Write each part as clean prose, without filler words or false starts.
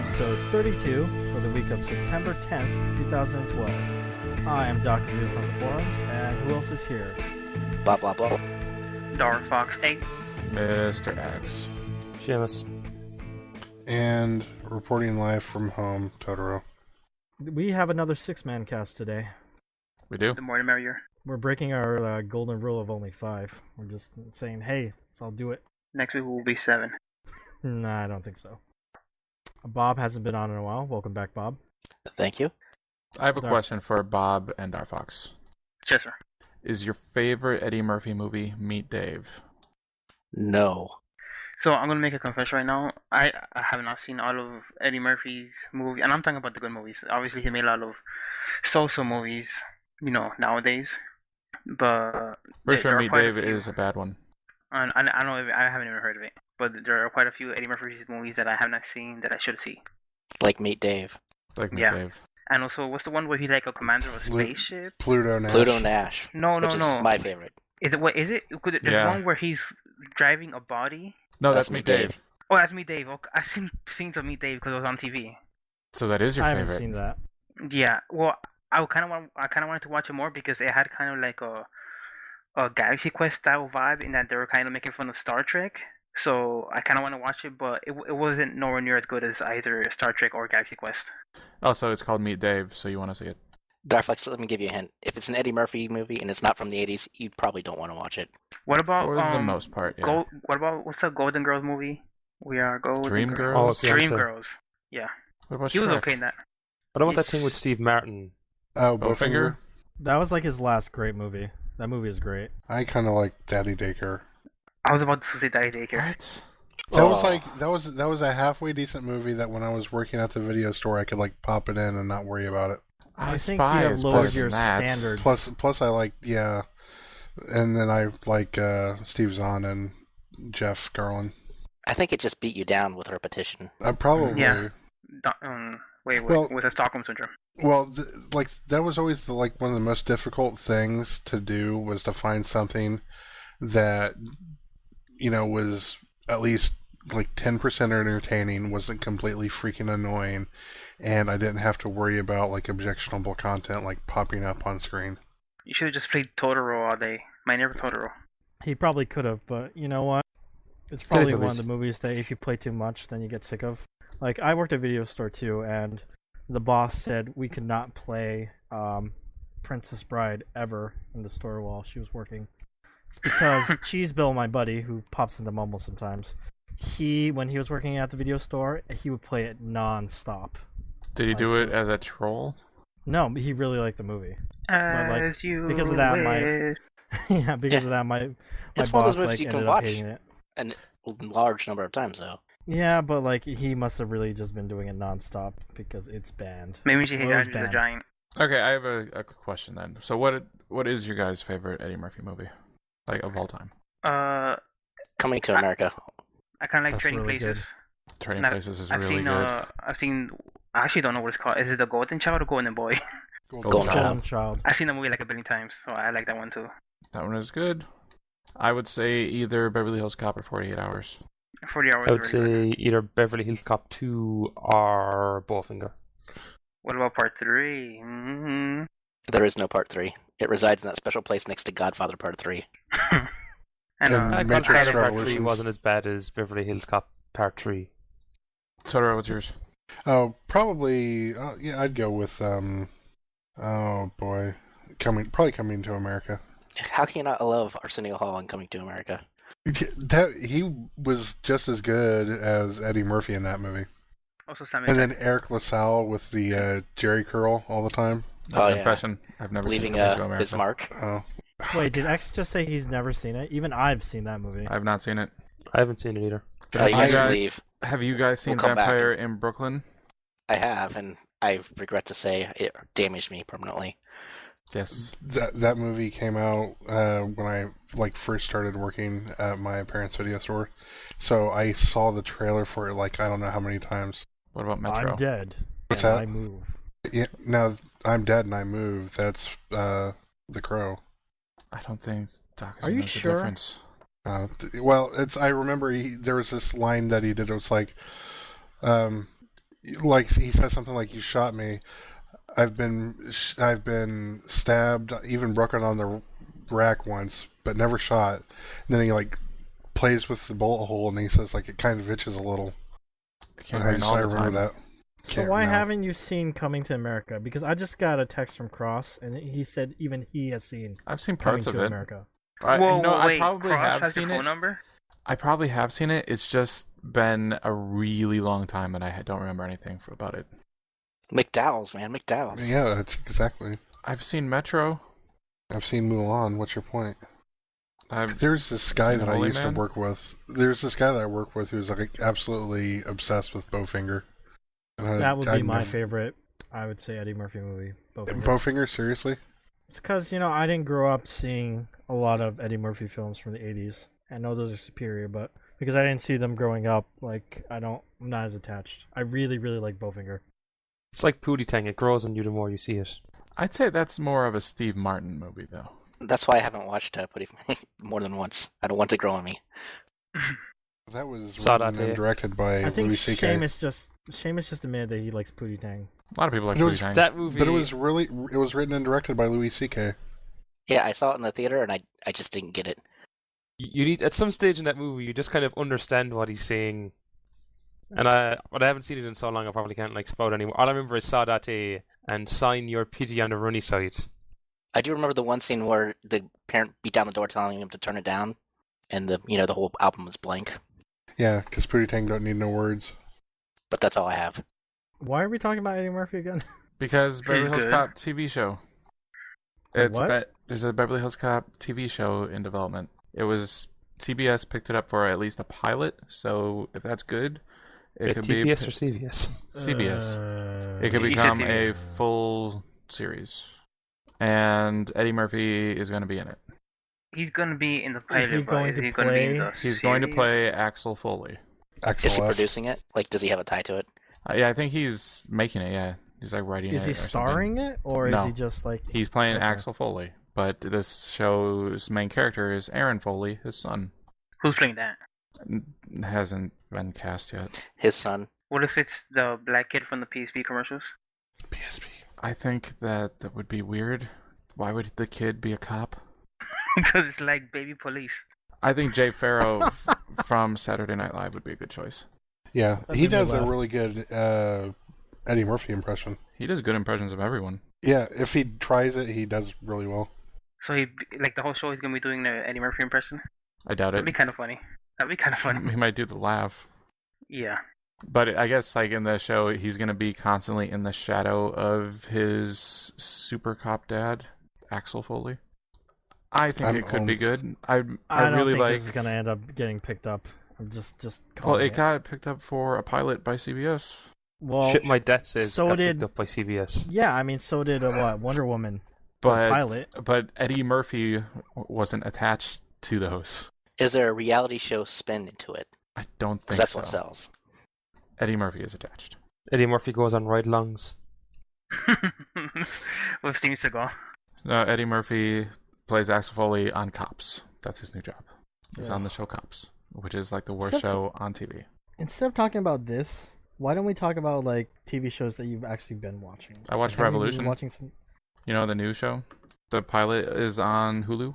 episode 32 for the week of September 10th, 2012. I am Dakazu from the forums, and who else is here? BobLoblaw. Dark Fox 8. Mr. X. Seamus. And reporting live from home, Totoro. We have another six-man cast today. We do? The more the merrier. We're breaking our golden rule of only 5. We're just saying, hey, so I'll do it. Next week will be 7. Nah, I don't think so. Bob hasn't been on in a while. Welcome back, Bob. Thank you. I have a question for Bob and Darfox. Yes, sir. Is your favorite Eddie Murphy movie Meet Dave? No. So I'm gonna make a confession right now. I have not seen all of Eddie Murphy's movie, and I'm talking about the good movies. Obviously, he made a lot of so-so movies, nowadays. But Pretty sure there are Meet quite Dave a few. is a bad one. And I don't know. I haven't even heard of it. But there are quite a few Eddie Murphy's movies that I have not seen that I should see. Like Meet Dave. Like Meet Yeah. Dave. And also, what's the one where he's like a commander of a spaceship? Pluto Nash. Pluto Nash. No. Which is my favorite. Is it? What is it? There's Yeah. one where he's driving a body. No, That's that's Meet Meet Dave. Dave. Oh, that's Meet Dave. Okay. I've seen scenes of Meet Dave because it was on TV. So that is your I favorite. haven't seen that. Yeah. Well, I kind of wanted to watch it more because it had kind of like a Galaxy Quest style vibe in that they were kind of making fun of Star Trek. So I kind of want to watch it, but it wasn't nowhere near as good as either Star Trek or Galaxy Quest. Oh, so it's called Meet Dave, so you want to see it. Darflex, let me give you a hint. If it's an Eddie Murphy movie and it's not from the 80s, you probably don't want to watch it. What about For the most part, yeah. What about what's the Golden Girls movie? We are Golden Dream Girls? Dream Beyonce. Girls. Yeah, What about he was Shrek? okay in that. What about that He's- thing with Steve Martin? Oh, Bowfinger? That was like his last great movie. That movie is great. I kind of like Daddy Daycare. I was about to say Daddy Daycare. What? That was a halfway decent movie that when I was working at the video store I could like pop it in and not worry about it. I think Spy you have is lowered better your than that. standards. Plus I like and then I like Steve Zahn and Jeff Garlin. I think it just beat you down with repetition. Probably. Yeah. Wait, Well- with a Stockholm syndrome. Well, that was always one of the most difficult things to do was to find something that was at least like 10% entertaining, wasn't completely freaking annoying, and I didn't have to worry about like objectionable content like popping up on screen. You should have just played Totoro all day. My neighbor Totoro. He probably could have, but you know what? It's probably one of Teletubbies. the movies that if you play too much, then you get sick of. Like, I worked at a video store too, and the boss said we could not play Princess Bride ever in the store while she was working. It's because Cheese Bill, my buddy, who pops into Mumble sometimes, when he was working at the video store, he would play it non-stop. Did he do it as a troll? No, he really liked the movie. like, As you because of that, wish. Yeah, because of that, my It's one of boss those movies you can ended up watch. hating it. A large number of times, though. Yeah, but like he must have really just been doing it non-stop because it's banned. Maybe she hated Well, it was Andrew the banned. Giant. Okay, I have a question then. So what is your guys' favorite Eddie Murphy movie? Like, of all time? Coming to America. I kind of like That's Trading really Places. Trading I've- Places is I've really seen. good. I've seen. I actually don't know what it's called. Is it the Golden Child or Golden Boy? Golden Golden Child. Child. I've seen the movie like a billion times, so I like that one too. That one is good. I would say either Beverly Hills Cop or 48 Hours. 40 Hours. I would is really good. say either Beverly Hills Cop 2 or Bowfinger. What about Part 3? Mm-hmm. There is no Part 3. It resides in that special place next to Godfather Part 3. And And I Matrix Godfather Part 3 Revolutions. wasn't as bad as Beverly Hills Cop Part 3. Totoro, what's yours? Oh, probably. Yeah, I'd go with. Oh boy, probably Coming to America. How can you not love Arsenio Hall in Coming to America? That he was just as good as Eddie Murphy in that movie. also Samuel And then Jackson. Eric LaSalle with the Jerry curl all the time. Oh, yeah. Confession. I've never Leaving seen Coming to America. Bismarck. Oh, Wait, did X just say he's never seen it? Even I've seen that movie. I've not seen it. I haven't seen it either. You Have guys you should guys- leave. Have you guys seen We'll come back. Vampire in Brooklyn? I have, and I regret to say it damaged me permanently. Yes. that movie came out when I first started working at my parents' video store. So I saw the trailer for it I don't know how many times. What about Metro? I'm dead. What's and that? I move. Yeah, no, I'm Dead and I Move. That's The Crow. I don't think Dakazu Are you knows sure? the difference. Well, I remember there was this line that he did. It was like, like he says something like, "You shot me. I've been stabbed, even broken on the rack once, but never shot." And then he like plays with the bullet hole, and he says like it kind of itches a little. Can't I rain all the remember time. that. So why haven't you seen Coming to America? Because I just got a text from Cross, and he said even he has seen I've seen Coming parts of to it. America. I Wait, probably Cross have has seen your phone it. number? I probably have seen it. It's just been a really long time, and I don't remember anything about it. McDowell's, man, McDowell's. Yeah, exactly. I've seen Metro. I've seen Mulan. What's your point? I've There's this guy seen that I Holy used Man. to work with. There's this guy that I work with who's like absolutely obsessed with Bowfinger. And That would be my never- favorite, I would say, Eddie Murphy movie. Bowfinger. Bowfinger, seriously? It's because, I didn't grow up seeing a lot of Eddie Murphy films from the 80s. I know those are superior, but because I didn't see them growing up, like, I'm not as attached. I really, really like Bowfinger. It's like Pootie Tang. It grows on you the more you see it. I'd say that's more of a Steve Martin movie, though. That's why I haven't watched Putty more than once. I don't want to grow on me. That was Saw written that, and yeah. directed by I think Louis C.K. Seamus just admitted that he likes Pootie Tang. A lot of people like It was Pootie Tang. That movie. But it was written and directed by Louis C.K. Yeah, I saw it in the theater, and I just didn't get it. You need, at some stage in that movie, you just kind of understand what he's saying. And but I haven't seen it in so long, I probably can't spout anymore. All I remember is Saw That and Sign Your Pity on the Runny Side. I do remember the one scene where the parent beat down the door telling him to turn it down, and the whole album was blank. Yeah, because Pootie Tang don't need no words. But that's all I have. Why are we talking about Eddie Murphy again? Because Beverly Hills good. Cop TV show. What? There's a Beverly Hills Cop TV show in development. It was CBS picked it up for at least a pilot, so if that's good, it could be TBS or CVS? CBS. It could You said become a TBS. full series, and Eddie Murphy is going to be in it. He's gonna be in the pilot, he but going is to he gonna be in play- the He's going to series? play Axel Foley. Is he Axel F. producing it? Like, does he have a tie to it? Yeah, I think he's making it. Yeah, he's like writing it. Is he or something. starring it, or is No. he just like... He's playing Okay. Axel Foley, but this show's main character is Aaron Foley, his son. Who's playing that? Hasn't been cast yet. His son. What if it's the black kid from the PSP commercials? PSP. I think that would be weird. Why would the kid be a cop? Because it's like baby police. I think Jay Farrow from Saturday Night Live would be a good choice. Yeah, That he made me does a laugh. really good Eddie Murphy impression. He does good impressions of everyone. Yeah, if he tries it, he does really well. So he, like the whole show, he's gonna be doing the Eddie Murphy impression. I doubt That'd it. be kind of funny. That'd be kind of funny. He might do the laugh. Yeah. But I guess like in the show, he's going to be constantly in the shadow of his super cop dad, Axel Foley. I think it could be good. I don't really think like. this is gonna end up getting picked up. I'm just Well, calling it got picked up for a pilot by CBS. Well, Shit, my debt says so got did- picked up by CBS. yeah, I mean, so did Wonder Woman. But pilot. but Eddie Murphy wasn't attached to those. Is there a reality show spin into it? I don't Because think that's so. what sells. Eddie Murphy is attached. Eddie Murphy goes on ride longs. With Steven Seagal. No, Eddie Murphy plays Axel Foley on Cops. That's his new job. He's Yeah. on the show Cops, which is like the worst Except- show on TV. Instead of talking about this, why don't we talk about like TV shows that you've actually been watching? I watched Have you been Revolution. Watching some... You know the new show? The pilot is on Hulu.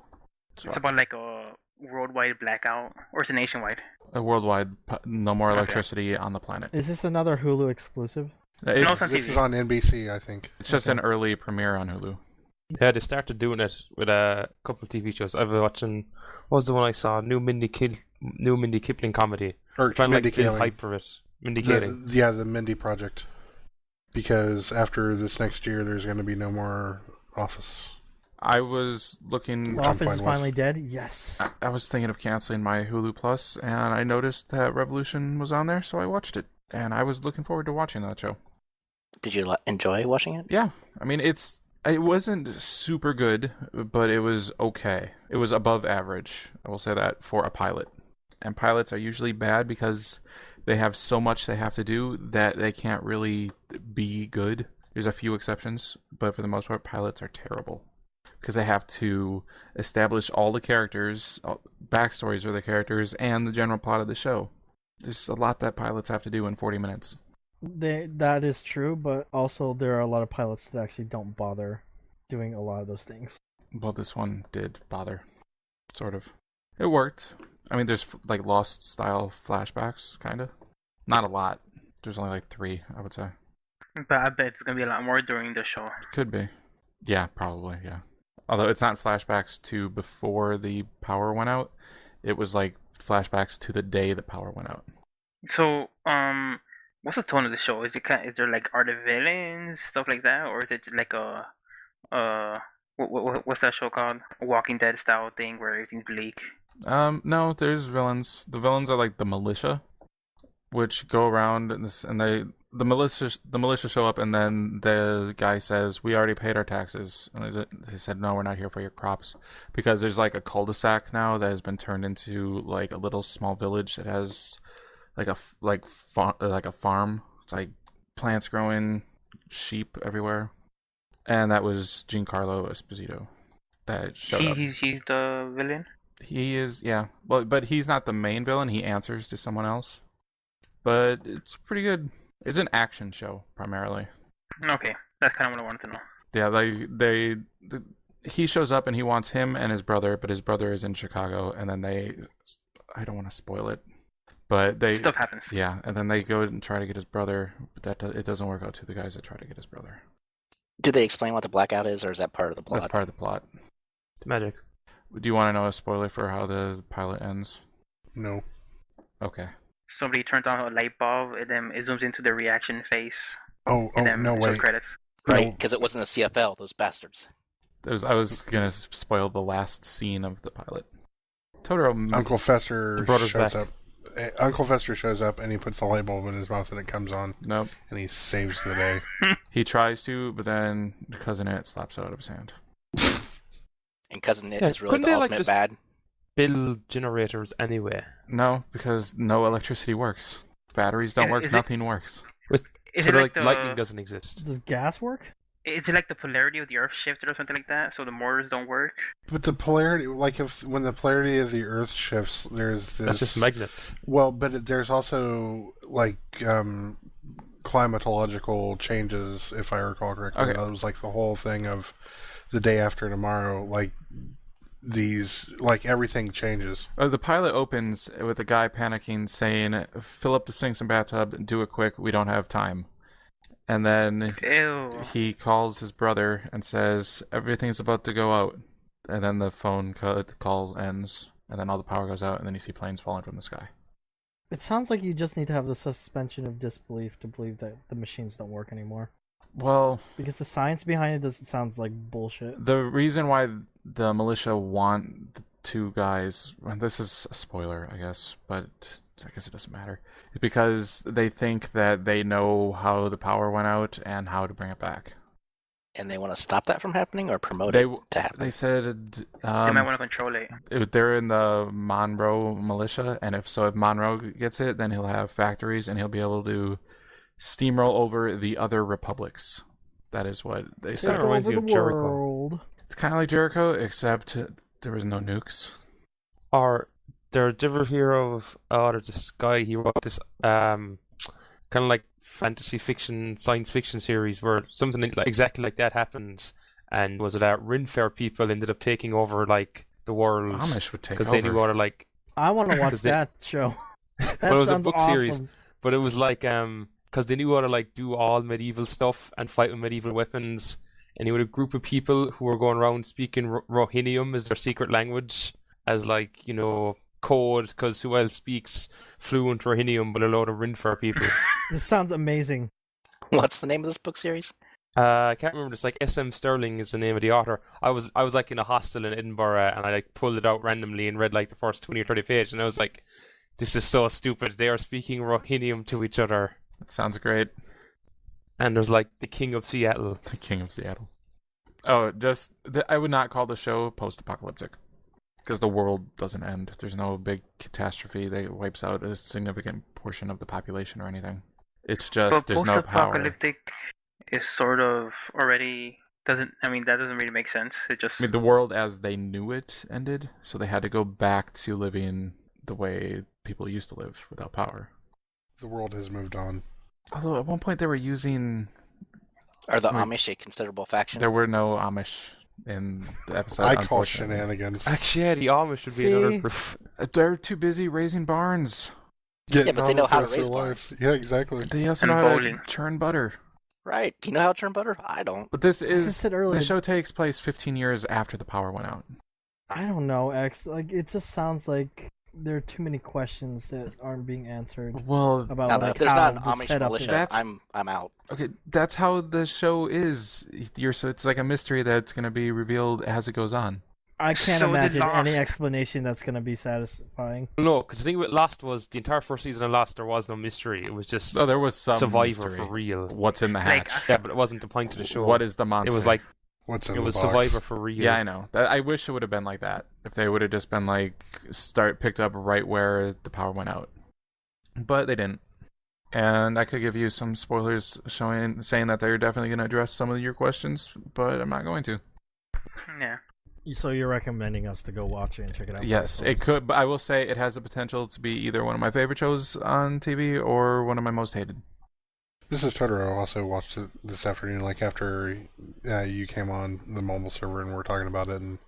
So It's about like a worldwide blackout, or is it nationwide? a worldwide no more Okay. electricity on the planet. Is this another Hulu exclusive? it's It's, on This TV. is on NBC, I think. it's just Okay. an early premiere on Hulu. Yeah, they started doing it with a couple of TV shows. I've been watching. What was the one I saw? New Mindy Kipling comedy. Or Trying to Mindy like build Kaling. hype for it. Mindy Kaling. Yeah, the Mindy Project. Because after this next year, there's going to be no more Office. I was looking. Which I'm Office fine is with. finally dead. Yes. I was thinking of canceling my Hulu Plus, and I noticed that Revolution was on there, so I watched it. And I was looking forward to watching that show. Did you enjoy watching it? Yeah, I mean it wasn't super good, but it was okay. It was above average. I will say that for a pilot. And pilots are usually bad because they have so much they have to do that they can't really be good. There's a few exceptions, but for the most part, pilots are terrible because they have to establish all the characters, backstories for the characters, and the general plot of the show. There's a lot that pilots have to do in 40 minutes. That is true, but also there are a lot of pilots that actually don't bother doing a lot of those things. Well, this one did bother, sort of. It worked. I mean, there's like Lost style flashbacks, kind of. Not a lot. There's only like 3, I would say. But I bet it's gonna be a lot more during the show. Could be. Yeah, probably, yeah. Although it's not flashbacks to before the power went out. It was like flashbacks to the day the power went out. So, what's the tone of the show? Is there like, are the villains, stuff like that, or is it like what's that show called? A Walking Dead style thing where everything's bleak. No, there's villains. The villains are like the militia, which go around and the militia show up, and then the guy says, "We already paid our taxes." And they said, "No, we're not here for your crops," because there's like a cul-de-sac now that has been turned into like a little small village that has like a farm. It's like plants growing, sheep everywhere, and that was Giancarlo Esposito that showed up. He's the villain. He is, yeah. Well, but he's not the main villain. He answers to someone else. But it's pretty good. It's an action show primarily. Okay, that's kind of what I wanted to know. Yeah, he shows up and he wants him and his brother, but his brother is in Chicago, and then I don't want to spoil it, but Stuff happens. Yeah, and then they go and try to get his brother, but it doesn't work out to the guys that try to get his brother. Did they explain what the blackout is, or is that part of the plot? That's part of the plot. It's magic. Do you want to know a spoiler for how the pilot ends? No. Okay. Somebody turns on a light bulb, and then it zooms into the reaction face. Oh, and then no, it shows wait. credits. Right, No. because it wasn't a CFL, those bastards. I was going to spoil the last scene of the pilot. Totoro. Uncle Fester The brother's shows back. up. Uncle Fester shows up and he puts the light bulb in his mouth and it comes on Nope. and he saves the day. He tries to, but then Cousin It slaps it out of his hand. And Cousin It Yeah, is really couldn't the they, like, ultimate just- bad. Build generators anyway. No, because no electricity works. Batteries don't Is work. it- Nothing works. Is So it they're like lightning doesn't exist. Does gas work? Is it like the polarity of the Earth shifted or something like that, so the motors don't work? But the polarity, like when the polarity of the Earth shifts, there's this. That's just magnets. Well, but there's also like climatological changes, if I recall correctly. Okay. That was like the whole thing of the day after tomorrow. Like everything changes. The pilot opens with a guy panicking, saying, "Fill up the sinks and bathtub. Do it quick. We don't have time." And then Ew. he calls his brother and says, "Everything's about to go out." And then the phone call ends, and then all the power goes out, and then you see planes falling from the sky. It sounds like you just need to have the suspension of disbelief to believe that the machines don't work anymore. Well, Because the science behind it doesn't sound like bullshit. the reason why the militia want the 2 guys, and this is a spoiler, I guess, but I guess it doesn't matter, is because they think that they know how the power went out and how to bring it back. And they want to stop that from happening or promote They it to happen. they said They might want to control it. they're in the Monroe militia, and if Monroe gets it, then he'll have factories and he'll be able to steamroll over the other republics. That is what they Yeah. said. It reminds Over me the of Jericho. world. It's kind of like Jericho, except there was no nukes. Or did you ever hear of there's this guy, he wrote this kind of like fantasy fiction, science fiction series where something exactly like that happens, and was it that Rin Fair people ended up taking over like the world Amish would take because over. they knew how to like. I want to watch 'Cause they- that show. That Well, it was a sounds book awesome. series. But it was like because they knew how to like do all medieval stuff and fight with medieval weapons, and you had a group of people who were going around speaking Rohinium as their secret language, as like code, because who else speaks fluent Rohinium but a load of Rinfer people. This sounds amazing. What's the name of this book series? I can't remember. It's like S.M. Sterling is the name of the author. I was like in a hostel in Edinburgh, and I like pulled it out randomly and read like the first 20 or 30 pages, and I was like, this is so stupid. They are speaking Rohinium to each other. That sounds great. And there's like the King of Seattle. The King of Seattle. Oh, I would not call the show post-apocalyptic, because the world doesn't end. There's no big catastrophe that wipes out a significant portion of the population or anything. It's just But there's no power. post-apocalyptic is sort of already that doesn't really make sense. It just I mean, the world as they knew it ended, so they had to go back to living the way people used to live without power. The world has moved on. Although at one point they were using... Are the Wait. Amish a considerable faction? There were no Amish in the episode, I call unfortunately. shenanigans. Actually, yeah, the Amish would be another See? group. They're too busy raising barns. Getting but they on know with how the to rest of raise their lives. Yeah, exactly. They also And know how bowling. to churn butter. Right. Do you know how to turn butter? I don't. But this I is... said earlier, The show takes place 15 years after the power went out. I don't know, X. Like, it just sounds like there are too many questions that aren't being answered Well, about No, like if there's how not an the Amish setup militia, is. That's- I'm out. okay, that's how the show is. So it's like a mystery that's going to be revealed as it goes on. I can't So did imagine any Lost. explanation that's going to be satisfying. No, because the thing with Lost was the entire first season of Lost, there was no mystery. It was just Oh, there was some Survivor mystery. for real. What's in the Like, hatch? Yeah, but it wasn't the point of the show. What is the monster? It was like What's in it the was box? Survivor for real. Yeah, I know. I wish it would have been like that. If they would have just been like picked up right where the power went out. But they didn't. And I could give you some spoilers saying that they're definitely going to address some of your questions, but I'm not going to. Yeah. So you're recommending us to go watch it and check it out? for Yes, ourselves. it could, but I will say it has the potential to be either one of my favorite shows on TV or one of my most hated. This is Totoro. Also watched it this afternoon, like after you came on the mobile server and we were talking about it, and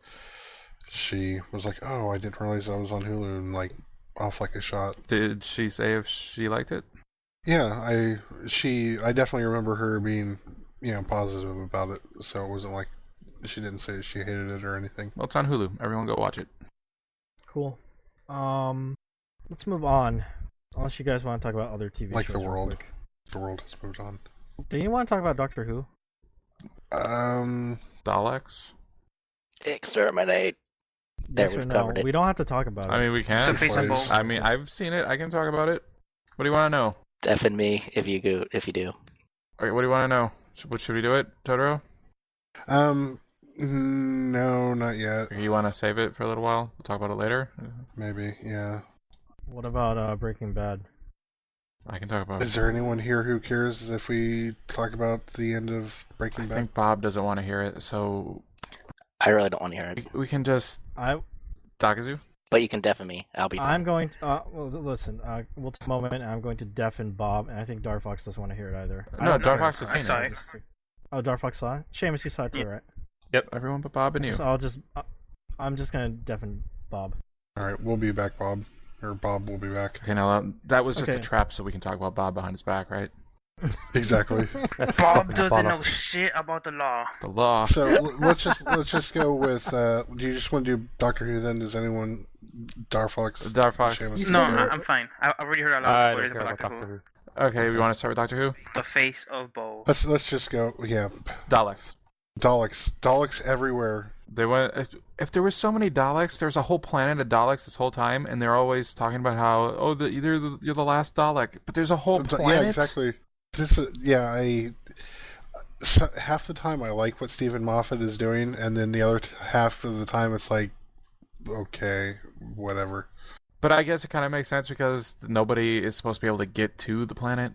she was like, "Oh, I didn't realize I was on Hulu," and like off like a shot. Did she say if she liked it? Yeah, I definitely remember her being positive about it. So it wasn't like she didn't say she hated it or anything. Well, it's on Hulu. Everyone go watch it. Cool. Let's move on. Unless you guys want to talk about other TV Like shows the real world. quick. The world has moved on. Do you want to talk about Doctor Who? Daleks? Exterminate. There, Yes or we've no? covered it. We don't have to talk about it. I mean, we can. The face of Please. both. I mean, I've seen it. I can talk about it. What do you want to know? Deafen me if you do. Okay, what do you want to know? Should we do it, Totoro? No, not yet. Or you want to save it for a little while? We'll talk about it later. Maybe, yeah. What about Breaking Bad? I can talk about it. Is there anyone here who cares if we talk about the end of I Breaking Bad? think Bob doesn't want to hear it, so I really don't want to hear it. we can just Dakazu. But you can deafen me. I'll be fine. I'm going. Well, listen. We'll take a moment, and I'm going to deafen Bob, and I think Darfox doesn't want to hear it either. I No, don't Dark care. Fox has seen saw it. it. Oh, Darfox saw it. Seamus, you saw it too, right? Yep, everyone but Bob and you. So I'm just gonna deafen Bob. Alright, we'll be back, Bob. Or Bob will be back. Okay, now that was just a Okay. trap, so we can talk about Bob behind his back, right? Exactly. Bob doesn't know shit about the law. The law. So let's just go with. Do you just want to do Doctor Who then? Does anyone Darfox? Darfox. Seamus? No, Yeah. I'm fine. I already heard a lot I of don't stories care about about Doctor Doctor Who. Who. Okay, we want to start with Doctor Who? The face of Bo. Let's just go. Yeah, Daleks. Daleks everywhere. They went. If there were so many Daleks, there's a whole planet of Daleks this whole time, and they're always talking about how you're the last Dalek, but there's a whole planet. Yeah, exactly. Half the time I like what Stephen Moffat is doing, and then the other half of the time it's like, okay, whatever. But I guess it kind of makes sense because nobody is supposed to be able to get to the planet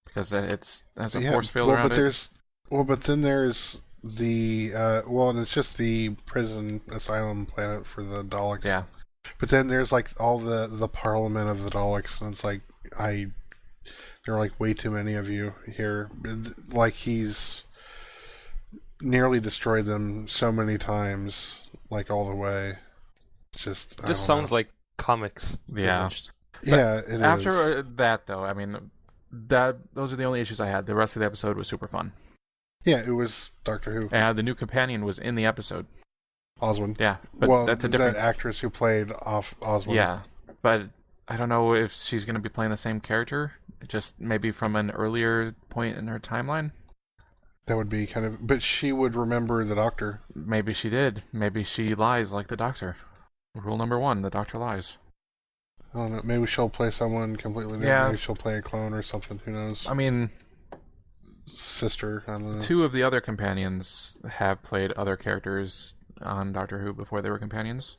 because it has a force field around it. But then there's the and it's just the prison asylum planet for the Daleks. Yeah. But then there's like all the parliament of the Daleks, and it's like there are like way too many of you here. Like he's nearly destroyed them so many times, like all the way. It's just I Just don't sounds know. like comics. Yeah. finished. Yeah, it is. After that, though, I mean, those are the only issues I had. The rest of the episode was super fun. Yeah, it was Doctor Who. And the new companion was in the episode. Oswin. Yeah, but well, that's a different that actress who played off Oswin. Yeah, but I don't know if she's going to be playing the same character, just maybe from an earlier point in her timeline. That would be kind of... But she would remember the Doctor. Maybe she did. Maybe she lies like the Doctor. Rule number 1, the Doctor lies. I don't know. Maybe she'll play someone completely different. Yeah. Maybe she'll play a clone or something. Who knows? I mean, Sister. I don't know. 2 of the other companions have played other characters on Doctor Who before they were companions.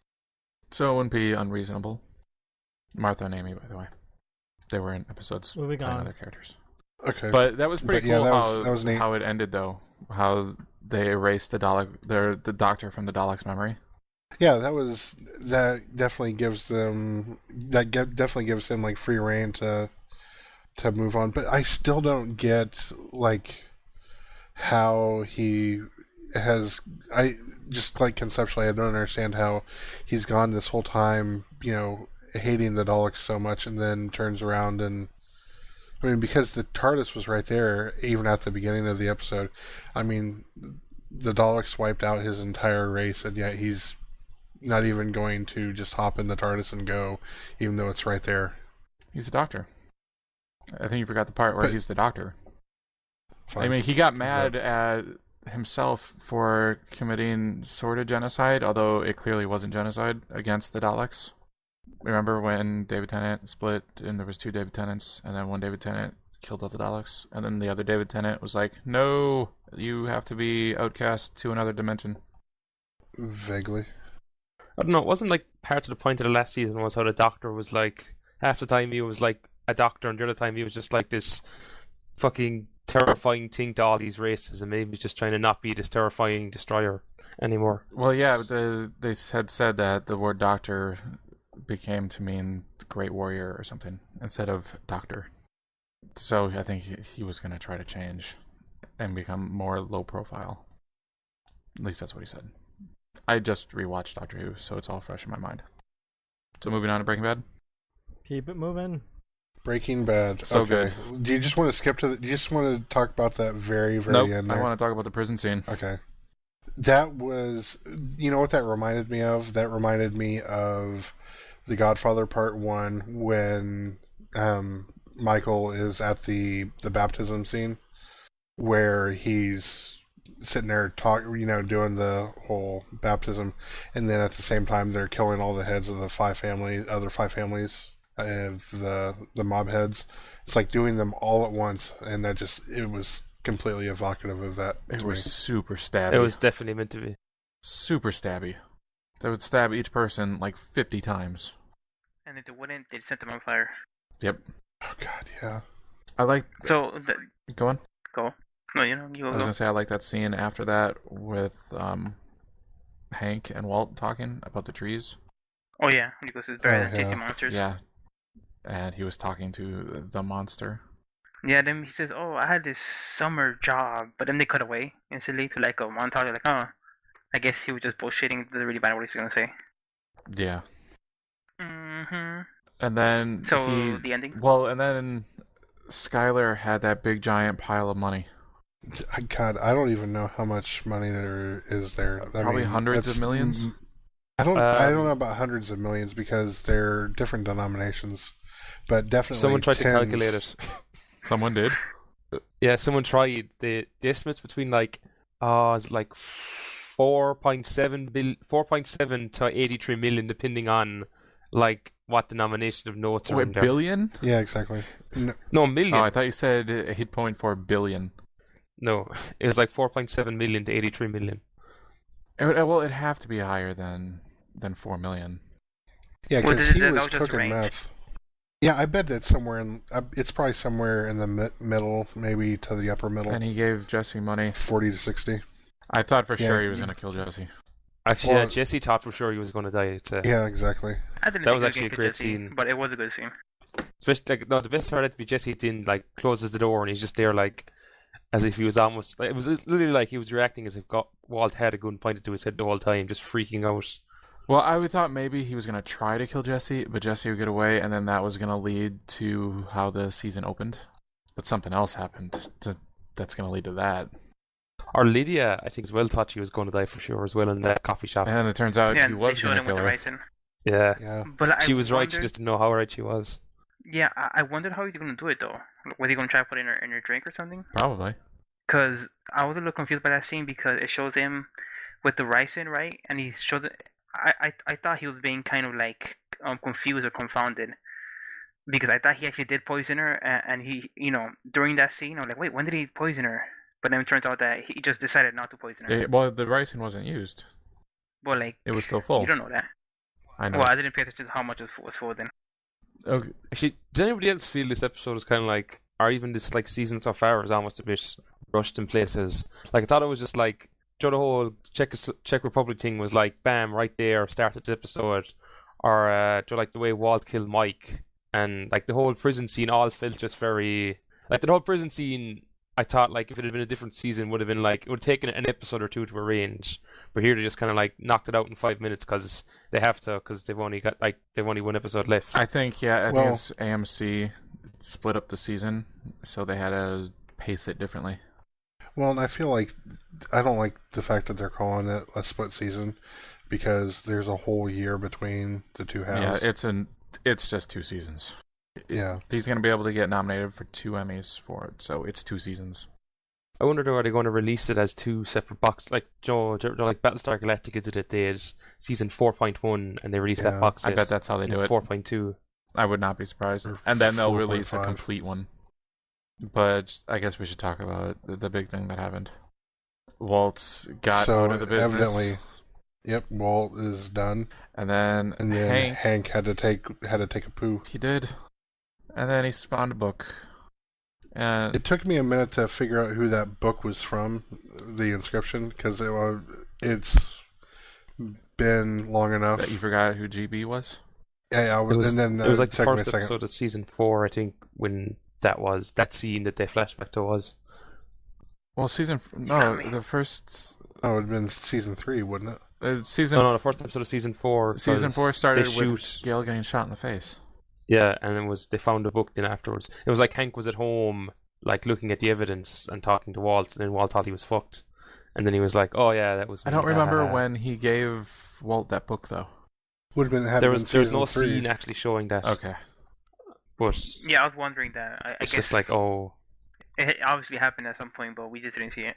So it wouldn't be unreasonable. Martha and Amy, by the way. They were in episodes Moving playing on. other characters. Okay. But that was pretty But yeah, cool that was neat. how it ended, though. How they erased the the Doctor from the Daleks' memory. Yeah, that definitely gives them... definitely gives them, like, free reign to to move on. But I still don't get like how he has. I just like conceptually, I don't understand how he's gone this whole time, hating the Daleks so much, and then turns around and. I mean, because the TARDIS was right there, even at the beginning of the episode. I mean, the Daleks wiped out his entire race, and yet he's not even going to just hop in the TARDIS and go, even though it's right there. He's the Doctor. I think you forgot the part where he's the Doctor. Fine. I mean, he got mad at himself for committing sort of genocide, although it clearly wasn't genocide, against the Daleks. Remember when David Tennant split and there was 2 David Tennants, and then one David Tennant killed all the Daleks, and then the other David Tennant was like, no, you have to be outcast to another dimension. Vaguely. I don't know, it wasn't like part of the point of the last season was how the Doctor was like, half the time he was like a doctor, and the other time he was just like this fucking terrifying thing to all these races, and maybe he was just trying to not be this terrifying destroyer anymore. Well, yeah, they had said that the word Doctor became to mean Great Warrior or something instead of Doctor. So I think he was going to try to change and become more low profile. At least that's what he said. I just rewatched Doctor Who, so it's all fresh in my mind. So moving on to Breaking Bad. Keep it moving. Breaking Bad. So okay. good. Do you just want to skip to? Do you just want to talk about that very, very Nope, end? I There? want to talk about the prison scene. Okay. That was, you know what that reminded me of? That reminded me of The Godfather Part 1 when Michael is at the baptism scene where he's sitting there doing the whole baptism, and then at the same time they're killing all the heads of the other five families of the mob heads. It's like doing them all at once, and it was completely evocative of that. It to was me. super stabby. It was definitely meant to be. Super stabby. They would stab each person like 50 times. And if they wouldn't, they'd set them on fire. Yep. Oh God, yeah. I like... So, Go on. go. No, you I was go. going to say I like that scene after that with Hank and Walt talking about the trees. Oh yeah, because it's better than yeah. chasing monsters. Yeah. And he was talking to the monster. Yeah, then he says, "Oh, I had this summer job," but then they cut away instantly to like a montage. Like, oh, I guess he was just bullshitting. Doesn't really matter what he's gonna say. Yeah. Mm-hmm. And then So the ending. Well, and then Skylar had that big giant pile of money. God, I don't even know how much money there is there. Probably hundreds of millions. I don't know about hundreds of millions because they're different denominations, but definitely Someone tried to tens. calculate it. Someone did. Yeah, someone tried. The estimates between it's like 4.7 to 83 million, depending on like what denomination of notes are in Wait, there. billion? Yeah, exactly. No, million. Oh, I thought you said he'd point for billion. No, it was like 4.7 million to 83 million. Well, it'd have to be higher than 4 million. Yeah, Well, because he that was was just cooking range. meth. Yeah, I bet that's somewhere in. It's probably somewhere in the middle, maybe to the upper middle, And he gave Jesse money. 40 to 60. I thought for Yeah. sure he was going to kill Jesse. Actually, Well, Jesse thought for sure he was going to die. It's, Yeah, exactly. I didn't That think was it actually a good great Jesse, scene. but it was a good scene. the best part had to be Jesse then closes the door and he's just there as if he was almost it was literally like he was reacting as if Walt had a gun pointed to his head the whole time, just freaking out. Well, I would thought maybe he was going to try to kill Jesse, but Jesse would get away, and then that was going to lead to how the season opened. But something else happened that's going to lead to that. Or Lydia, I think, as well thought she was going to die for sure as well in that coffee shop. And it turns out Yeah, he and was they going showed to him kill with the her. ricin. Yeah. Yeah. But She was right, she wondered- just didn't know how right she was. Yeah, I wondered how he's gonna do it though. Was he gonna try to put it in her drink or something? Probably. Because I was a little confused by that scene because it shows him with the ricin, right? And he showed it. I thought he was being kind of like confused or confounded because I thought he actually did poison her, and he, during that scene, I was like, wait, when did he poison her? But then it turns out that he just decided not to poison her. Well, the ricin wasn't used. But like, It was still full. you don't know that. I know. Well, I didn't pay attention to how much was full then. Okay. Actually, does anybody else feel this episode is kind of like, or even this season so far is almost a bit rushed in places? Like, I thought it was just like, the whole Czech Republic thing was like, bam, right there, started the episode. Or the way Walt killed Mike and like the whole prison scene all felt just very like the whole prison scene. I thought like if it had been a different season, would have been like it would have taken an episode or two to arrange. But here they just kind of like knocked it out in 5 minutes because they have to, because they've only one episode left. I think think it's AMC split up the season, so they had to pace it differently. Well, and I feel like I don't like the fact that they're calling it a split season because there's a whole year between the two halves. Yeah, it's just 2 seasons. Yeah. He's going to be able to get nominated for 2 Emmys for it, so it's 2 seasons. I wonder, are they going to release it as 2 separate boxes? Like like Battlestar Galactica did it. They had season 4.1 and they released that box set. I bet that's how they do it. 4.2. I would not be surprised. And then they'll release a complete one. But I guess we should talk about the big thing that happened. Walt got out of the business. Evidently, yep, Walt is done. And then Hank had to take a poo. He did. And then he found a book. And it took me a minute to figure out who that book was from, the inscription, because it's been long enough that you forgot who GB was. Yeah, it was like the first episode of season 4, I think, when that scene that they flashback to was. Well, the first. Oh, it'd been season 3, wouldn't it? The first episode of season 4. Season 4 started with Gail getting shot in the face. Yeah, and they found a book then afterwards. It was like Hank was at home, like looking at the evidence and talking to Walt, and then Walt thought he was fucked. And then he was like, "Oh yeah, that was." I don't remember when he gave Walt that book though. Would have been. There's no scene actually showing that. Okay. But yeah, I was wondering that. I it's guess just like, oh. It obviously happened at some point, but we just didn't see it.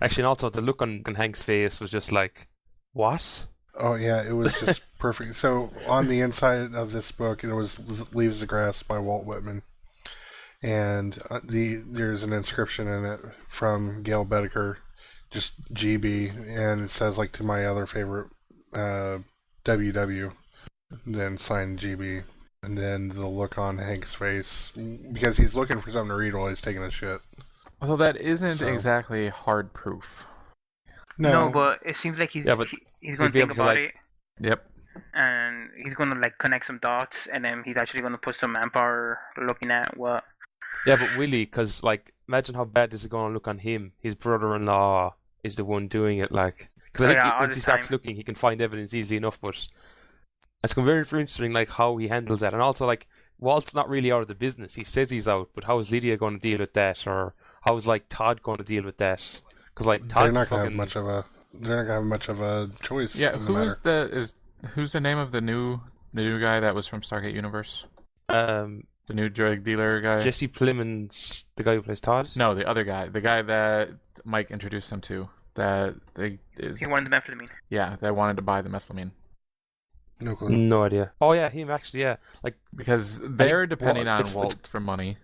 Actually, and also the look on Hank's face was just like, what? Oh yeah, it was just perfect. So on the inside of this book, it was "Leaves the Grass" by Walt Whitman, and there's an inscription in it from Gail Bedecker, just GB, and it says like to my other favorite WW, then signed GB, and then the look on Hank's face because he's looking for something to read while he's taking a shit. Although that isn't exactly hard proof. No, but it seems like he's going to think about it. Yep. And he's going to like connect some dots, and then he's actually going to put some manpower looking at what. Yeah, but Willie, because like, imagine how bad this is going to look on him. His brother-in-law is the one doing it, like, because I think once he starts looking, he can find evidence easily enough. But it's going to be very interesting, like how he handles that, and also like Walt's not really out of the business. He says he's out, but how is Lydia going to deal with that, or how is like Todd going to deal with that? Because like Todd's they're not going to have much of a choice. Yeah, who's the name of the new guy that was from Stargate Universe? The new drug dealer guy. Jesse Plemons, the guy who plays Todd. No, the other guy, the guy that Mike introduced him to. He wanted the methamphetamine. Yeah, they wanted to buy the methamphetamine. No clue. No idea. Oh yeah, him actually. Yeah, like because they're depending on Walt for money.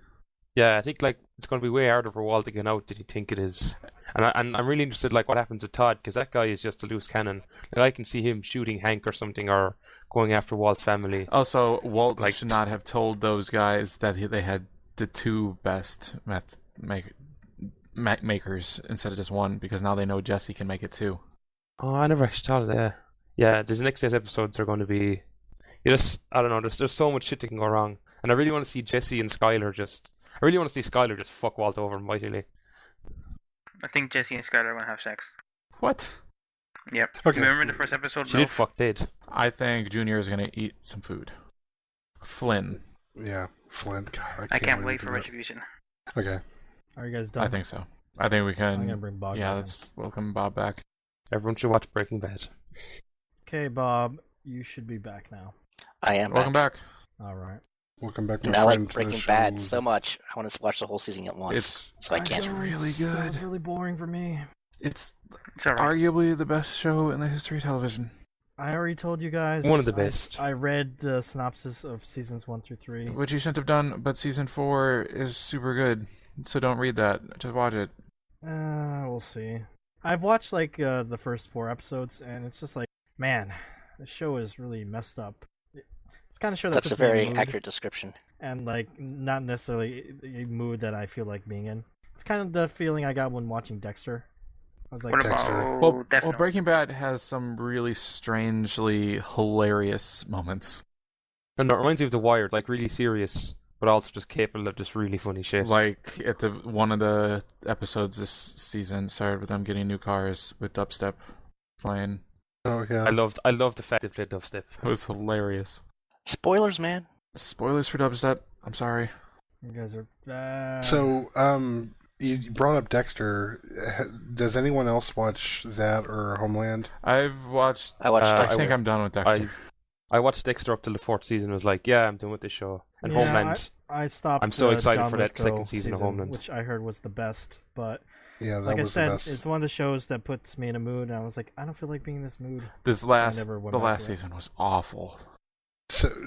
Yeah, I think like it's going to be way harder for Walt to get out than he think it is, and I'm really interested like what happens with Todd, because that guy is just a loose cannon. Like I can see him shooting Hank or something, or going after Walt's family. Also, Walt should not have told those guys that they had the 2 best meth makers instead of just 1, because now they know Jesse can make it too. Oh, I never actually thought of that. Yeah, these next 8 episodes are going to be. I don't know. There's so much shit that can go wrong, and I really want to see Jesse and Skyler just. I really want to see Skyler just fuck Walt over mightily. I think Jesse and Skyler are going to have sex. What? Yep. Okay. You remember the first episode? She did fuck Did. I think Junior is going to eat some food. Flynn. Yeah, Flynn. God, I can't wait for Retribution. Okay. Are you guys done? I think so. I think we can. I'm going to bring Bob back. Let's welcome Bob back. Everyone should watch Breaking Bad. Okay, Bob, you should be back now. I am. Welcome back. All right. Welcome back to I like Breaking Bad so much. I want to watch the whole season at once. So I can't. It's really good. It's really boring for me. It's all right. Arguably the best show in the history of television. I already told you guys. One of the best. I read the synopsis of seasons 1 through 3. Which you shouldn't have done, but season 4 is super good. So don't read that. Just watch it. We'll see. I've watched like the first 4 episodes, and it's just like, man, the show is really messed up. It's kind of show that's a very accurate description. And like not necessarily a mood that I feel like being in. It's kind of the feeling I got when watching Dexter. I was like, what about well, Breaking Bad has some really strangely hilarious moments. And it reminds me of The Wire, like really serious, but also just capable of just really funny shit. Like at one of the episodes this season started with them getting new cars with dubstep playing. Oh yeah. I loved the fact they played dubstep. It was hilarious. Spoilers, man. Spoilers for dubstep. I'm sorry. You guys are bad. So, you brought up Dexter. Does anyone else watch that or Homeland? I've watched. I watched I Dexter. think I'm done with Dexter. I watched Dexter up till the 4th season and was like, yeah, I'm done with this show. And Yeah, Homeland, I stopped. I'm so excited John for that Lithgow second season of Homeland. which I heard was the best. But Yeah, that like I was said, the best. it's one of the shows that puts me in a mood, and I was like, I don't feel like being in this mood. the last season was awful.